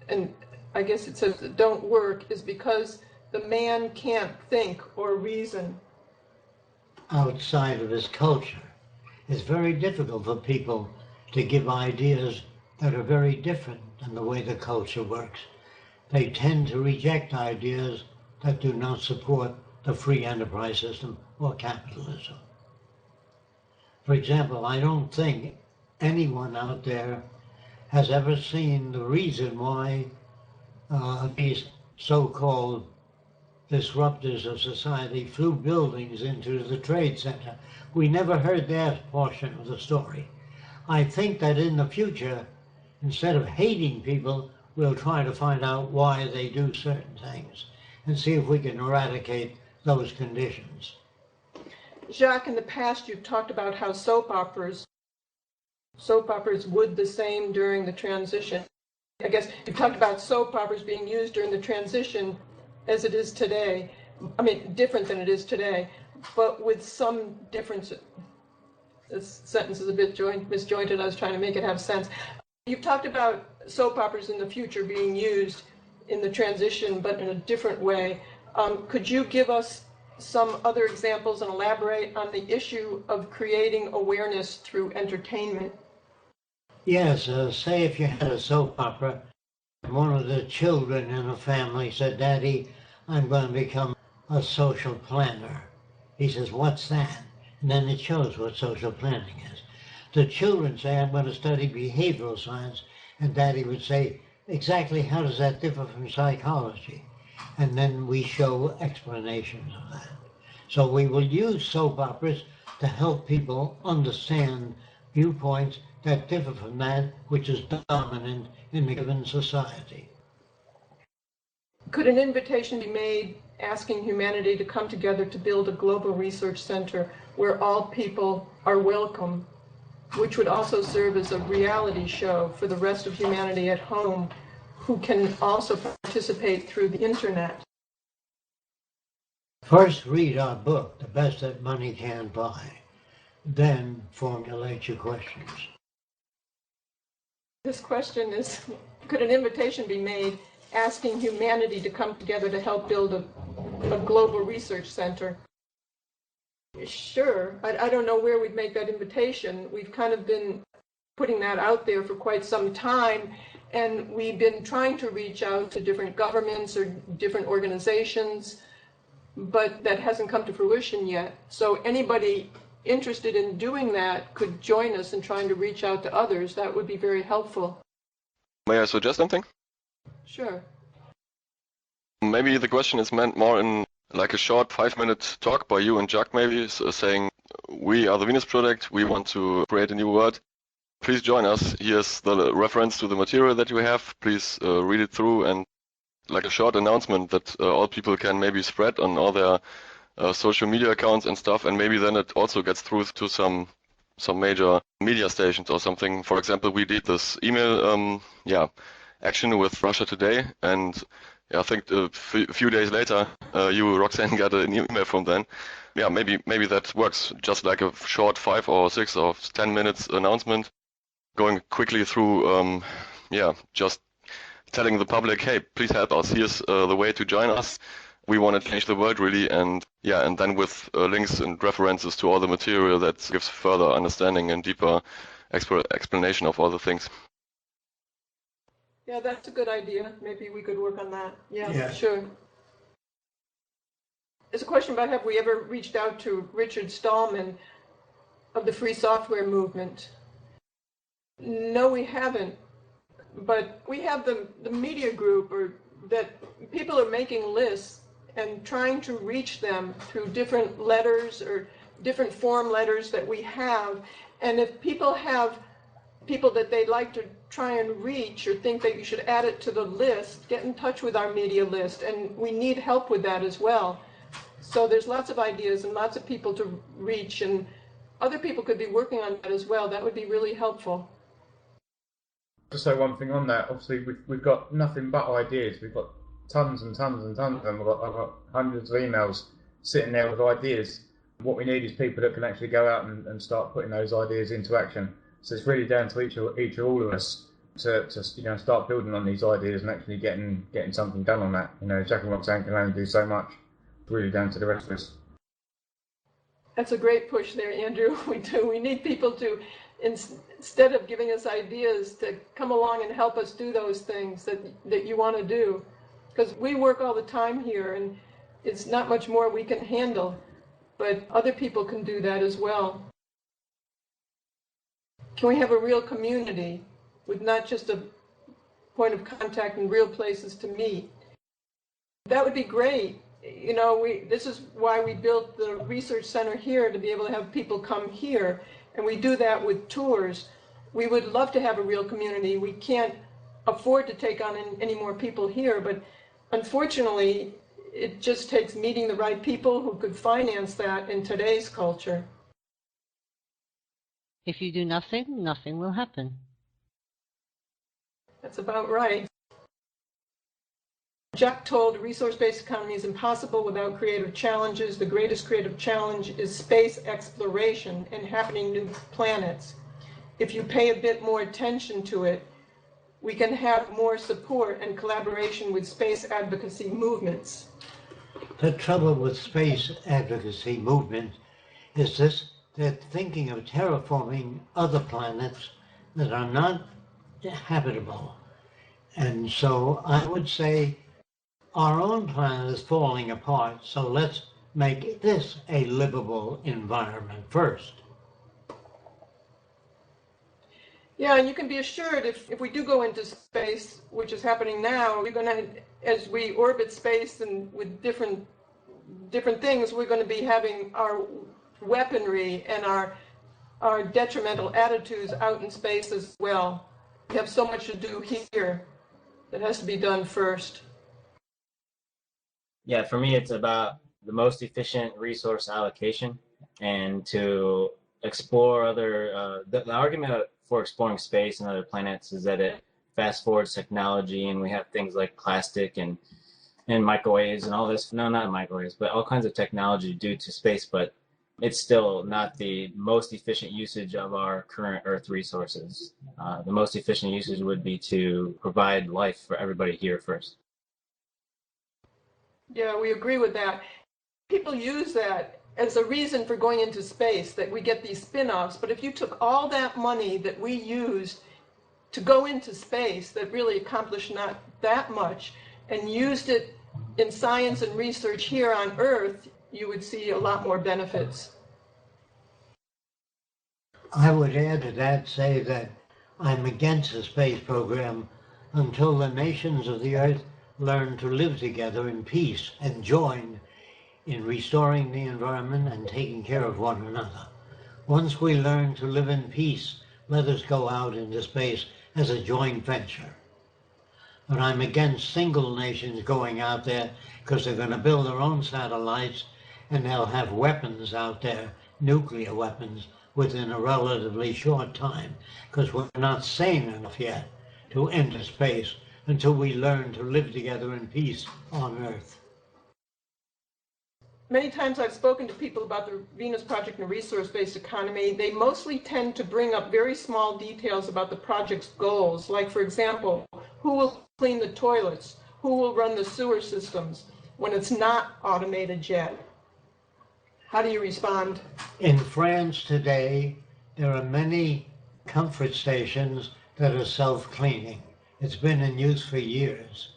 and I guess it says that don't work, is because the man can't think or reason. Outside of his culture. It's very difficult for people to give ideas that are very different than the way the culture works. They tend to reject ideas that do not support the free enterprise system or capitalism. For example, I don't think anyone out there has ever seen the reason why these so-called disruptors of society flew buildings into the trade center. We never heard that portion of the story. I think that in the future, instead of hating people, we'll try to find out why they do certain things and see if we can eradicate those conditions. Jacque, in the past you've talked about how soap operas would the same during the transition. I guess you've talked about soap operas being used during the transition as it is today. I mean, different than it is today, but with some differences. This sentence is a bit misjointed. I was trying to make it have sense. You've talked about soap operas in the future being used in the transition, but in a different way. Could you give us some other examples and elaborate on the issue of creating awareness through entertainment? Yes, say if you had a soap opera, one of the children in a family said, "Daddy, I'm going to become a social planner." He says, "What's that?" And then it shows what social planning is. The children say, "I'm going to study behavioral science," and Daddy would say, "Exactly how does that differ from psychology?" And then we show explanations of that. So we will use soap operas to help people understand viewpoints that differ from that which is dominant in the given society. Could an invitation be made asking humanity to come together to build a global research center where all people are welcome, which would also serve as a reality show for the rest of humanity at home who can also participate through the internet? First, read our book, The Best That Money Can't Buy. Then formulate your questions. This question is, could an invitation be made asking humanity to come together to help build a global research center? Sure. I don't know where we'd make that invitation. We've kind of been putting that out there for quite some time, and we've been trying to reach out to different governments or different organizations, but that hasn't come to fruition yet. So anybody interested in doing that could join us in trying to reach out to others, that would be very helpful. May I suggest something? Sure. Maybe the question is meant more in like a short 5-minute talk by you and Jacque, maybe saying, we are the Venus Project, we want to create a new world. Please join us. Here's the reference to the material that you have. Please read it through, and like a short announcement that all people can maybe spread on all their social media accounts and stuff, and maybe then it also gets through to some major media stations or something. For example, we did this email action with Russia Today, and I think a few days later, you, Roxanne, got an email from them. Yeah, maybe that works. Just like a short 5 or 6 or 10 minutes announcement, going quickly through, just telling the public, hey, please help us. Here's the way to join us. We want to change the world, really, and then with links and references to all the material that gives further understanding and deeper explanation of all the things. Yeah, that's a good idea. Maybe we could work on that. Yeah. Sure. There's a question about, have we ever reached out to Richard Stallman of the free software movement? No, we haven't. But we have the media group, or that people are making lists and trying to reach them through different letters or different form letters that we have. And if people have people that they'd like to try and reach or think that you should add it to the list, get in touch with our media list, and we need help with that as well. So there's lots of ideas and lots of people to reach, and other people could be working on that as well. That would be really helpful. To say one thing on that, obviously we've got nothing but ideas. We've got tons and tons and tons of them. I've got hundreds of emails sitting there with ideas. What we need is people that can actually go out and start putting those ideas into action. So it's really down to each or all of us to start building on these ideas and actually getting something done on that. Jacque and Roxanne can only do so much. It's really down to the rest of us. That's a great push there, Andrew. We do. We need people to, instead of giving us ideas, to come along and help us do those things that you want to do. Because we work all the time here, and it's not much more we can handle. But other people can do that as well. Can we have a real community with not just a point of contact and real places to meet? That would be great. This is why we built the research center here, to be able to have people come here, and we do that with tours. We would love to have a real community. We can't afford to take on any more people here, but unfortunately, it just takes meeting the right people who could finance that in today's culture. If you do nothing, nothing will happen. That's about right. Jacque told, resource-based economy is impossible without creative challenges. The greatest creative challenge is space exploration and inhabiting new planets. If you pay a bit more attention to it, we can have more support and collaboration with space advocacy movements. The trouble with space advocacy movements is this: they're thinking of terraforming other planets that are not habitable. And so I would say our own planet is falling apart, so let's make this a livable environment first. Yeah, and you can be assured if we do go into space, which is happening now, we're going to, as we orbit space and with different things, we're going to be having our weaponry and our detrimental attitudes out in space as well. We have so much to do here that has to be done first. Yeah, for me, it's about the most efficient resource allocation and to explore other, the argument for exploring space and other planets is that it fast forwards technology, and we have things like plastic and microwaves and all this, no, not microwaves, but all kinds of technology due to space, but it's still not the most efficient usage of our current Earth resources. The most efficient usage would be to provide life for everybody here first. Yeah, we agree with that. People use that as a reason for going into space, that we get these spin-offs. But if you took all that money that we used to go into space that really accomplished not that much and used it in science and research here on Earth, you would see a lot more benefits. I would add to that, say that I'm against the space program until the nations of the Earth learn to live together in peace and join in restoring the environment and taking care of one another. Once we learn to live in peace, let us go out into space as a joint venture. But I'm against single nations going out there because they're going to build their own satellites and they'll have weapons out there, nuclear weapons, within a relatively short time, because we're not sane enough yet to enter space until we learn to live together in peace on Earth. Many times I've spoken to people about the Venus Project and a resource-based economy. They mostly tend to bring up very small details about the project's goals, like, for example, who will clean the toilets, who will run the sewer systems when it's not automated yet. How do you respond? In France today, there are many comfort stations that are self-cleaning. It's been in use for years.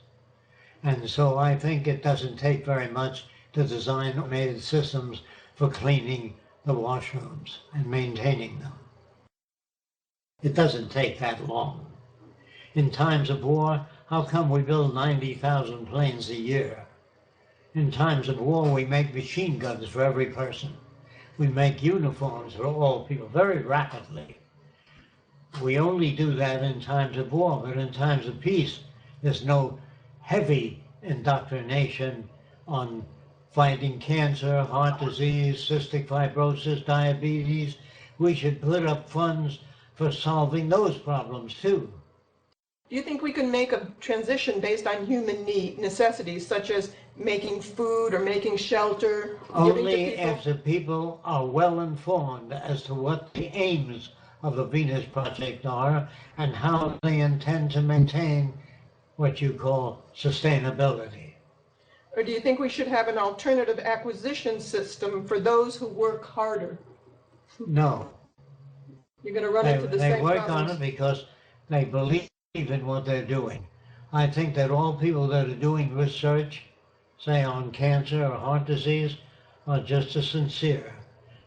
And so I think it doesn't take very much to design automated systems for cleaning the washrooms and maintaining them. It doesn't take that long. In times of war, how come we build 90,000 planes a year? In times of war, we make machine guns for every person. We make uniforms for all people very rapidly. We only do that in times of war, but in times of peace, there's no heavy indoctrination on fighting cancer, heart disease, cystic fibrosis, diabetes. We should put up funds for solving those problems too. Do you think we can make a transition based on human necessities, such as making food or making shelter? Only if the people are well informed as to what the aims of the Venus Project are and how they intend to maintain what you call sustainability. Or do you think we should have an alternative acquisition system for those who work harder? No. You're going to run into the same They work problems. on it because they believe in what they're doing. I think that all people that are doing research, say on cancer or heart disease, are just as sincere.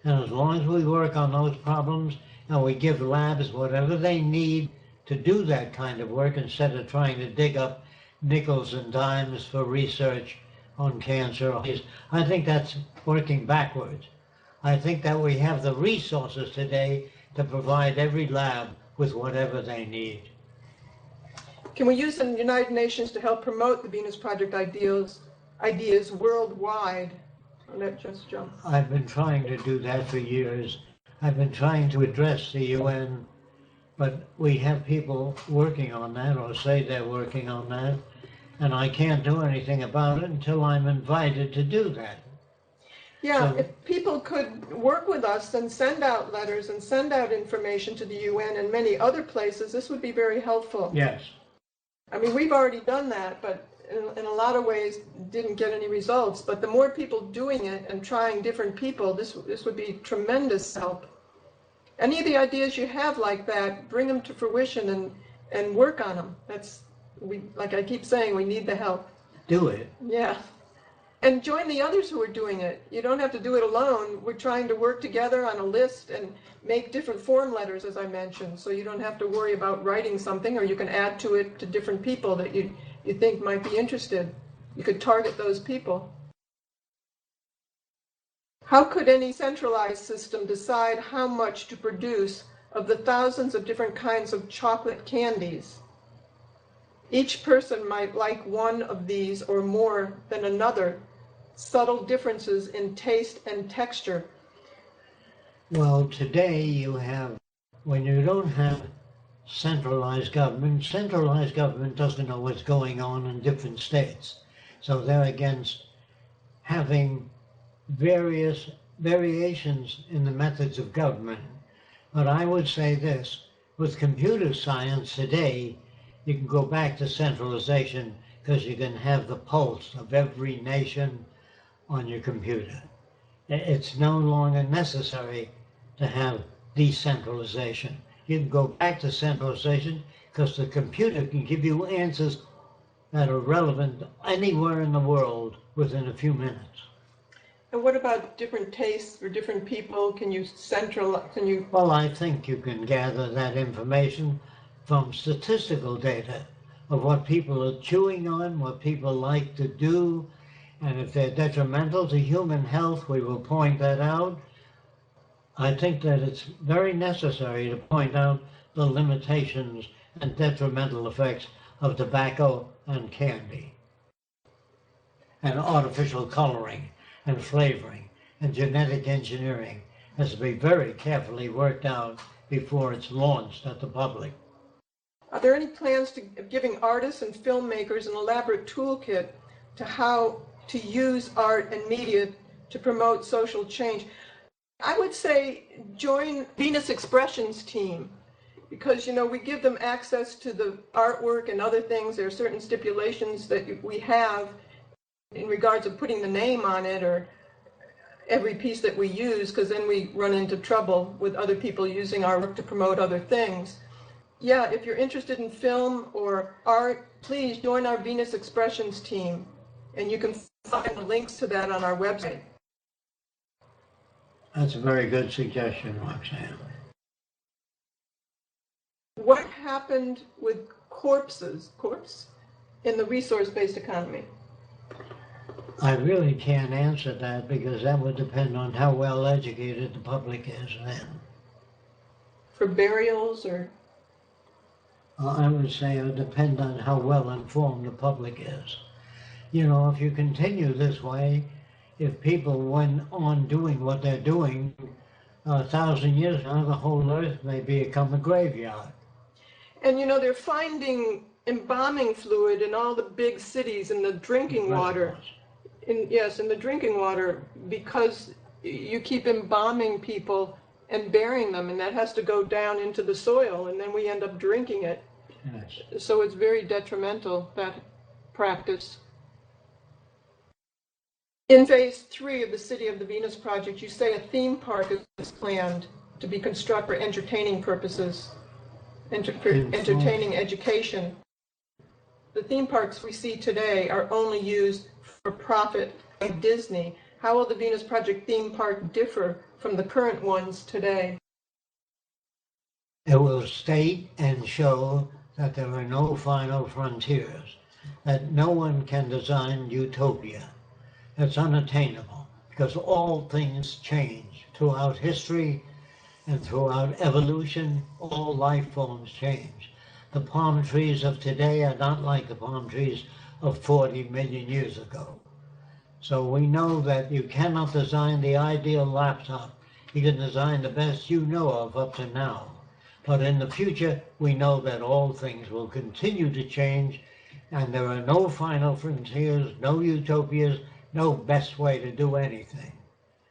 And as long as we work on those problems and we give labs whatever they need to do that kind of work instead of trying to dig up nickels and dimes for research on cancer, I think that's working backwards. I think that we have the resources today to provide every lab with whatever they need. Can we use the United Nations to help promote the Venus Project ideas worldwide? Let just jump. I've been trying to do that for years. I've been trying to address the UN, but we have people working on that or say they're working on that, and I can't do anything about it until I'm invited to do that. Yeah, So, if people could work with us and send out letters and send out information to the UN and many other places, this would be very helpful. yes. I mean, we've already done that, but in a lot of ways didn't get any results. But the more people doing it and trying different people, this would be tremendous help. Any of the ideas you have like that, bring them to fruition and work on them. Like I keep saying, we need the help. Do it. Yeah. And join the others who are doing it. You don't have to do it alone. We're trying to work together on a list and make different form letters, as I mentioned, so you don't have to worry about writing something, or you can add to it to different people that you think might be interested. You could target those people. How could any centralized system decide how much to produce of the thousands of different kinds of chocolate candies? Each person might like one of these or more than another. Subtle differences in taste and texture. Well, today you have, when you don't have centralized government doesn't know what's going on in different states. So they're against having various variations in the methods of government. But I would say this, with computer science today, you can go back to centralization because you can have the pulse of every nation on your computer. It's no longer necessary to have decentralization. You can go back to centralization because the computer can give you answers that are relevant anywhere in the world within a few minutes. And what about different tastes for different people? Can you Well, I think you can gather that information from statistical data of what people are chewing on, what people like to do, and if they're detrimental to human health, we will point that out. I think that it's very necessary to point out the limitations and detrimental effects of tobacco and candy, and artificial coloring and flavoring and genetic engineering has to be very carefully worked out before it's launched at the public. Are there any plans to giving artists and filmmakers an elaborate toolkit to how to use art and media to promote social change? I would say join Venus Expressions team, because we give them access to the artwork and other things. There are certain stipulations that we have in regards of putting the name on it or every piece that we use, because then we run into trouble with other people using our work to promote other things. Yeah, if you're interested in film or art, please join our Venus Expressions team, and you can find the links to that on our website. That's a very good suggestion, Roxanne. What happened with corpse in the resource-based economy? I really can't answer that because that would depend on how well educated the public is then. For burials or? I would say it would depend on how well informed the public is. If you continue this way, if people went on doing what they're doing, 1,000 years now, the whole earth may become a graveyard. And they're finding embalming fluid in all the big cities in the drinking water. In the drinking water, because you keep embalming people and burying them, and that has to go down into the soil, and then we end up drinking it. Yes. So it's very detrimental, that practice. In phase 3 of the City of the Venus project, you say a theme park is planned to be constructed for entertaining purposes, entertaining education. The theme parks we see today are only used for profit by Disney. How will the Venus Project theme park differ from the current ones today? It will state and show that there are no final frontiers, that no one can design utopia. It's unattainable because all things change throughout history and throughout evolution. All life forms change. The palm trees of today are not like the palm trees of 40 million years ago. So we know that you cannot design the ideal laptop. You can design the best you know of up to now. But in the future, we know that all things will continue to change, and there are no final frontiers, no utopias, no best way to do anything.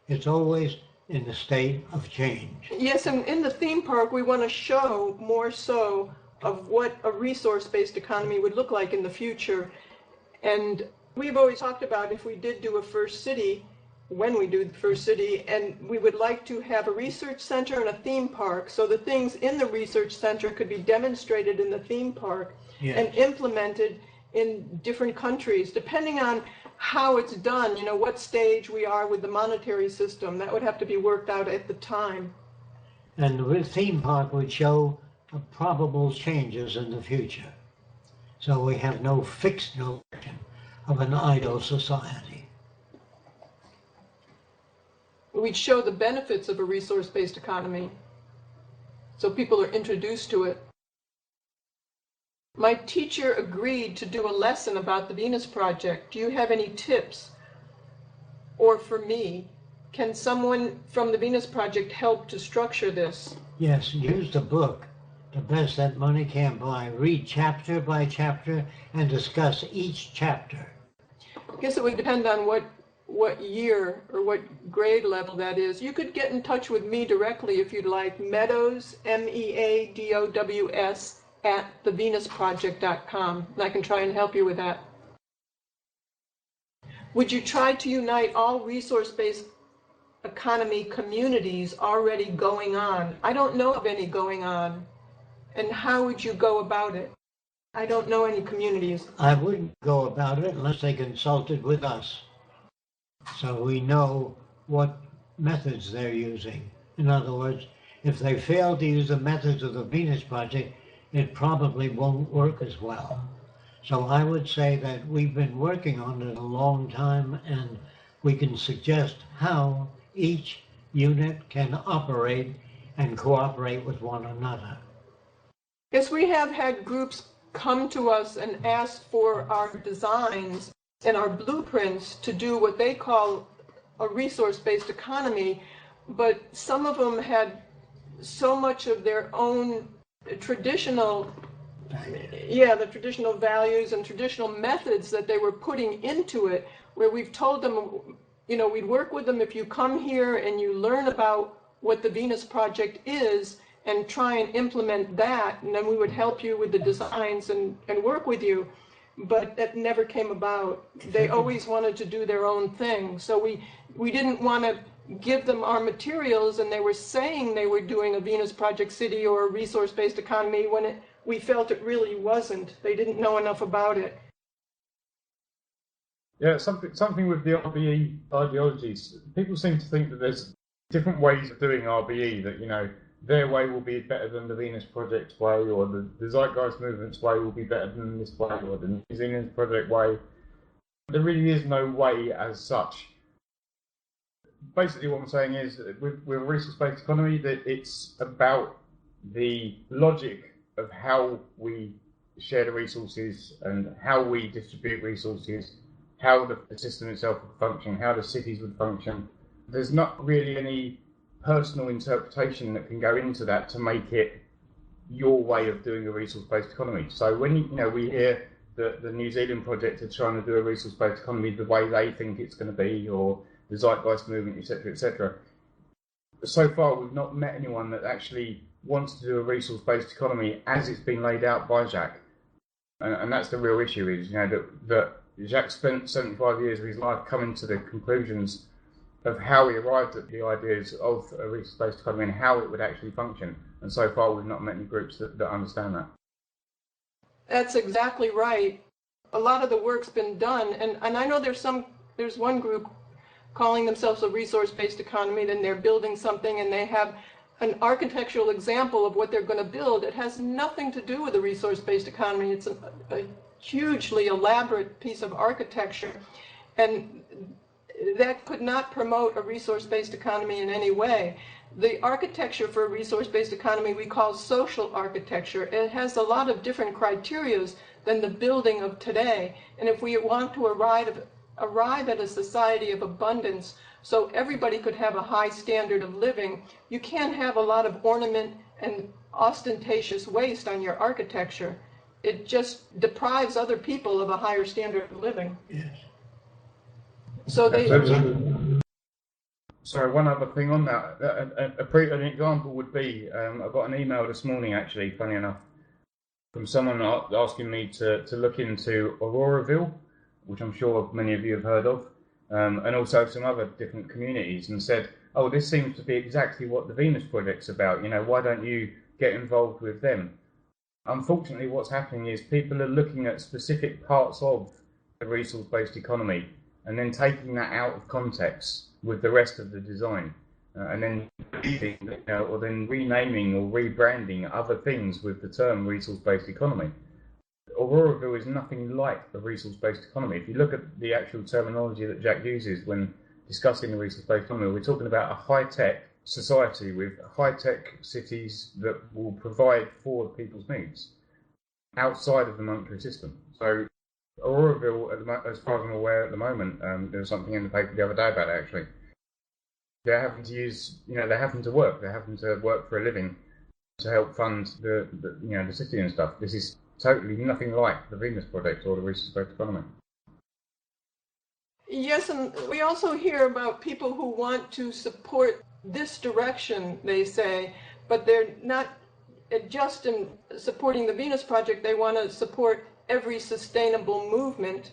It's always in the state of change. Yes, and in the theme park, we want to show more so of what a resource-based economy would look like in the future. And we've always talked about if we did do a first city, when we do the first city, and we would like to have a research center and a theme park, so the things in the research center could be demonstrated in the theme park. Yes. And implemented in different countries, depending on how it's done, what stage we are with the monetary system. That would have to be worked out at the time. And the theme park would show probable changes in the future. So we have no fixed notion of an ideal society. We'd show the benefits of a resource-based economy, so people are introduced to it. My teacher agreed to do a lesson about the Venus Project. Do you have any tips? Or for me, can someone from the Venus Project help to structure this? Yes, use the book, The Best That Money Can't Buy. Read chapter by chapter and discuss each chapter. I guess it would depend on what year or what grade level that is. You could get in touch with me directly if you'd like. Meadows, MEADOWS, @thevenusproject.com, and I can try and help you with that. Would you try to unite all resource-based economy communities already going on? I don't know of any going on. And how would you go about it? I don't know any communities. I wouldn't go about it unless they consulted with us. So we know what methods they're using. In other words, if they fail to use the methods of the Venus Project, it probably won't work as well. So I would say that we've been working on it a long time, and we can suggest how each unit can operate and cooperate with one another. Yes, we have had groups come to us and ask for our designs and our blueprints to do what they call a resource-based economy, but some of them had so much of their own traditional, the traditional values and traditional methods that they were putting into it, where we've told them, we'd work with them if you come here and you learn about what the Venus Project is and try and implement that, and then we would help you with the designs and work with you. But that never came about. They always wanted to do their own thing. So we didn't want to give them our materials, and they were saying they were doing a Venus Project city or a resource-based economy when we felt it really wasn't. They didn't know enough about it. Yeah, something with the RBE ideologies. People seem to think that there's different ways of doing RBE, that, their way will be better than the Venus Project way, or the Zeitgeist Movement's way will be better than this way, or the New Zealand Project way. There really is no way as such. Basically what I'm saying is that with a resource-based economy, that it's about the logic of how we share the resources and how we distribute resources, how the system itself would function, how the cities would function. There's not really any personal interpretation that can go into that to make it your way of doing a resource-based economy. So when we hear that the New Zealand project are trying to do a resource-based economy the way they think it's going to be, or the Zeitgeist Movement, etc., etc. So far, we've not met anyone that actually wants to do a resource-based economy as it's been laid out by Jacque, and that's the real issue. Is that Jacque spent 75 years of his life coming to the conclusions of how he arrived at the ideas of a resource-based economy and how it would actually function. And so far, we've not met any groups that understand that. That's exactly right. A lot of the work's been done, and I know there's one group calling themselves a resource-based economy, then they're building something and they have an architectural example of what they're going to build. It has nothing to do with a resource-based economy. It's a hugely elaborate piece of architecture, and that could not promote a resource-based economy in any way. The architecture for a resource-based economy we call social architecture. It has a lot of different criteria than the building of today, and if we want to arrive at a society of abundance so everybody could have a high standard of living, you can't have a lot of ornament and ostentatious waste on your architecture. It just deprives other people of a higher standard of living. Yes. So Sorry, one other thing on that. An example would be, I got an email this morning, actually, funny enough, from someone asking me to look into Auroraville, which I'm sure many of you have heard of, and also some other different communities, and said, oh, this seems to be exactly what the Venus Project's about, why don't you get involved with them? Unfortunately, what's happening is people are looking at specific parts of the resource-based economy and then taking that out of context with the rest of the design, and then or then renaming or rebranding other things with the term resource-based economy. Auroraville is nothing like a resource-based economy. If you look at the actual terminology that Jacque uses when discussing the resource-based economy, we're talking about a high-tech society with high-tech cities that will provide for people's needs outside of the monetary system. So Auroraville, as far as I'm aware at the moment, there was something in the paper the other day about it actually. They're having to use, they're having to work for a living to help fund the city and stuff. This is totally nothing like the Venus Project or the resource-based economy. yes, and we also hear about people who want to support this direction, they say, but they're not just in supporting the Venus Project, they want to support every sustainable movement.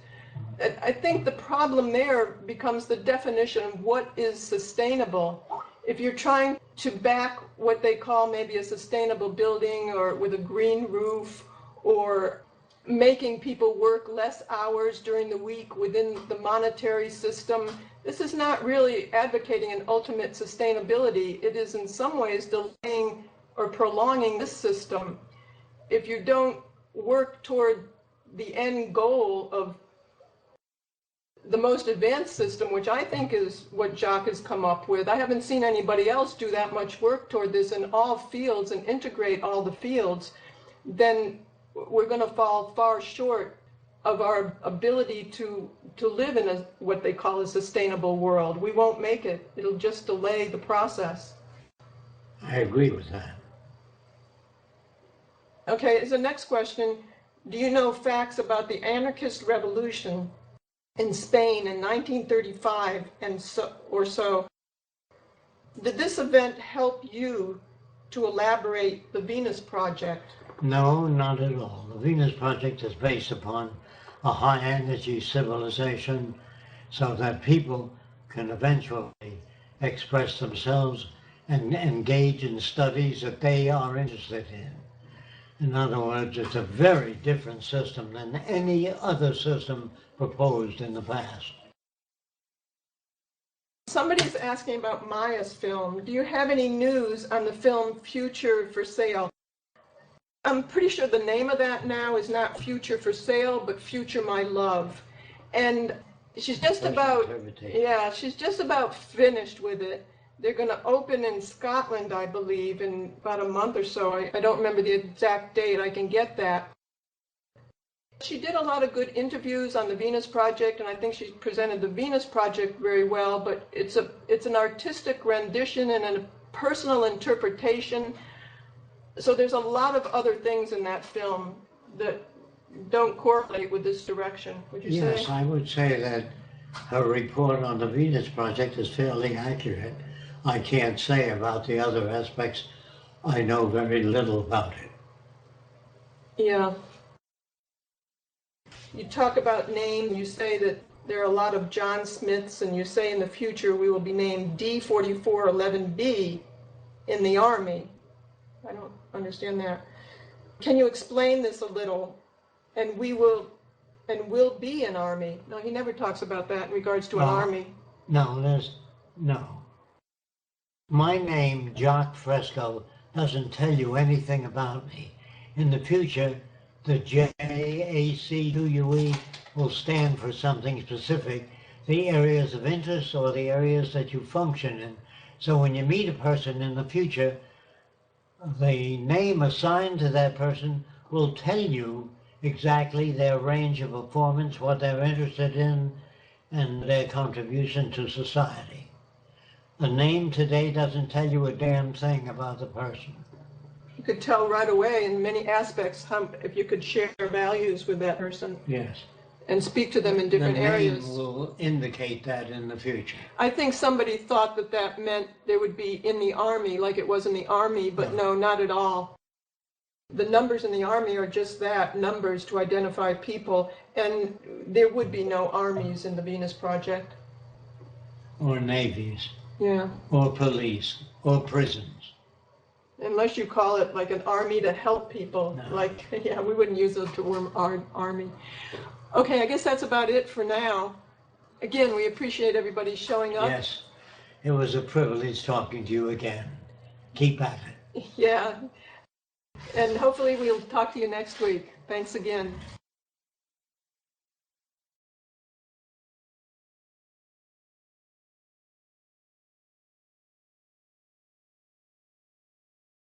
I think the problem there becomes the definition of what is sustainable. If you're trying to back what they call maybe a sustainable building or with a green roof or making people work less hours during the week within the monetary system. This is not really advocating an ultimate sustainability. It is in some ways delaying or prolonging this system. If you don't work toward the end goal of the most advanced system, which I think is what Jacque has come up with. I haven't seen anybody else do that much work toward this in all fields and integrate all the fields. Then we're going to fall far short of our ability to live in what they call a sustainable world. We won't make it. It'll just delay the process. I agree with that. Okay, as the next question, do you know facts about the anarchist revolution in Spain in 1935 and so? Did this event help you to elaborate the Venus Project? No, not at all. The Venus Project is based upon a high energy civilization so that people can eventually express themselves and engage in studies that they are interested in. In other words, it's a very different system than any other system proposed in the past. Somebody's asking about Maya's film. Do you have any news on the film Future for Sale? I'm pretty sure the name of that now is not Future for Sale, but Future My Love. And she's just about, she's just about finished with it. They're going to open in Scotland, I believe, in about a month or so. I don't remember the exact date. I can get that. She did a lot of good interviews on the Venus Project, and I think she presented the Venus Project very well, but it's an artistic rendition and a personal interpretation. So there's a lot of other things in that film that don't correlate with this direction, would you say? Yes, I would say that her report on the Venus Project is fairly accurate. I can't say about the other aspects. I know very little about it. Yeah. You talk about name, you say that there are a lot of John Smiths, and you say in the future we will be named D4411B in the Army. I don't understand that. Can you explain this a little? And will be an army. No, he never talks about that in regards to an army. No. My name, Jacque Fresco, doesn't tell you anything about me. In the future, the JACQUE will stand for something specific, the areas of interest or the areas that you function in. So when you meet a person in the future, the name assigned to that person will tell you exactly their range of performance, what they're interested in, and their contribution to society. A name today doesn't tell you a damn thing about the person. You could tell right away in many aspects if you could share values with that person. Yes. And speak to them in different areas. The name will indicate that in the future. I think somebody thought that meant they would be in the Army, like it was in the Army, but no, not at all. The numbers in the Army are just that, numbers to identify people, and there would be no armies in the Venus Project. Or navies. Yeah. Or police. Or prisons. Unless you call it like an army to help people. No. Like, yeah, we wouldn't use the term army. Okay, I guess that's about it for now. Again, we appreciate everybody showing up. Yes, it was a privilege talking to you again. Keep at it. Yeah, and hopefully we'll talk to you next week. Thanks again.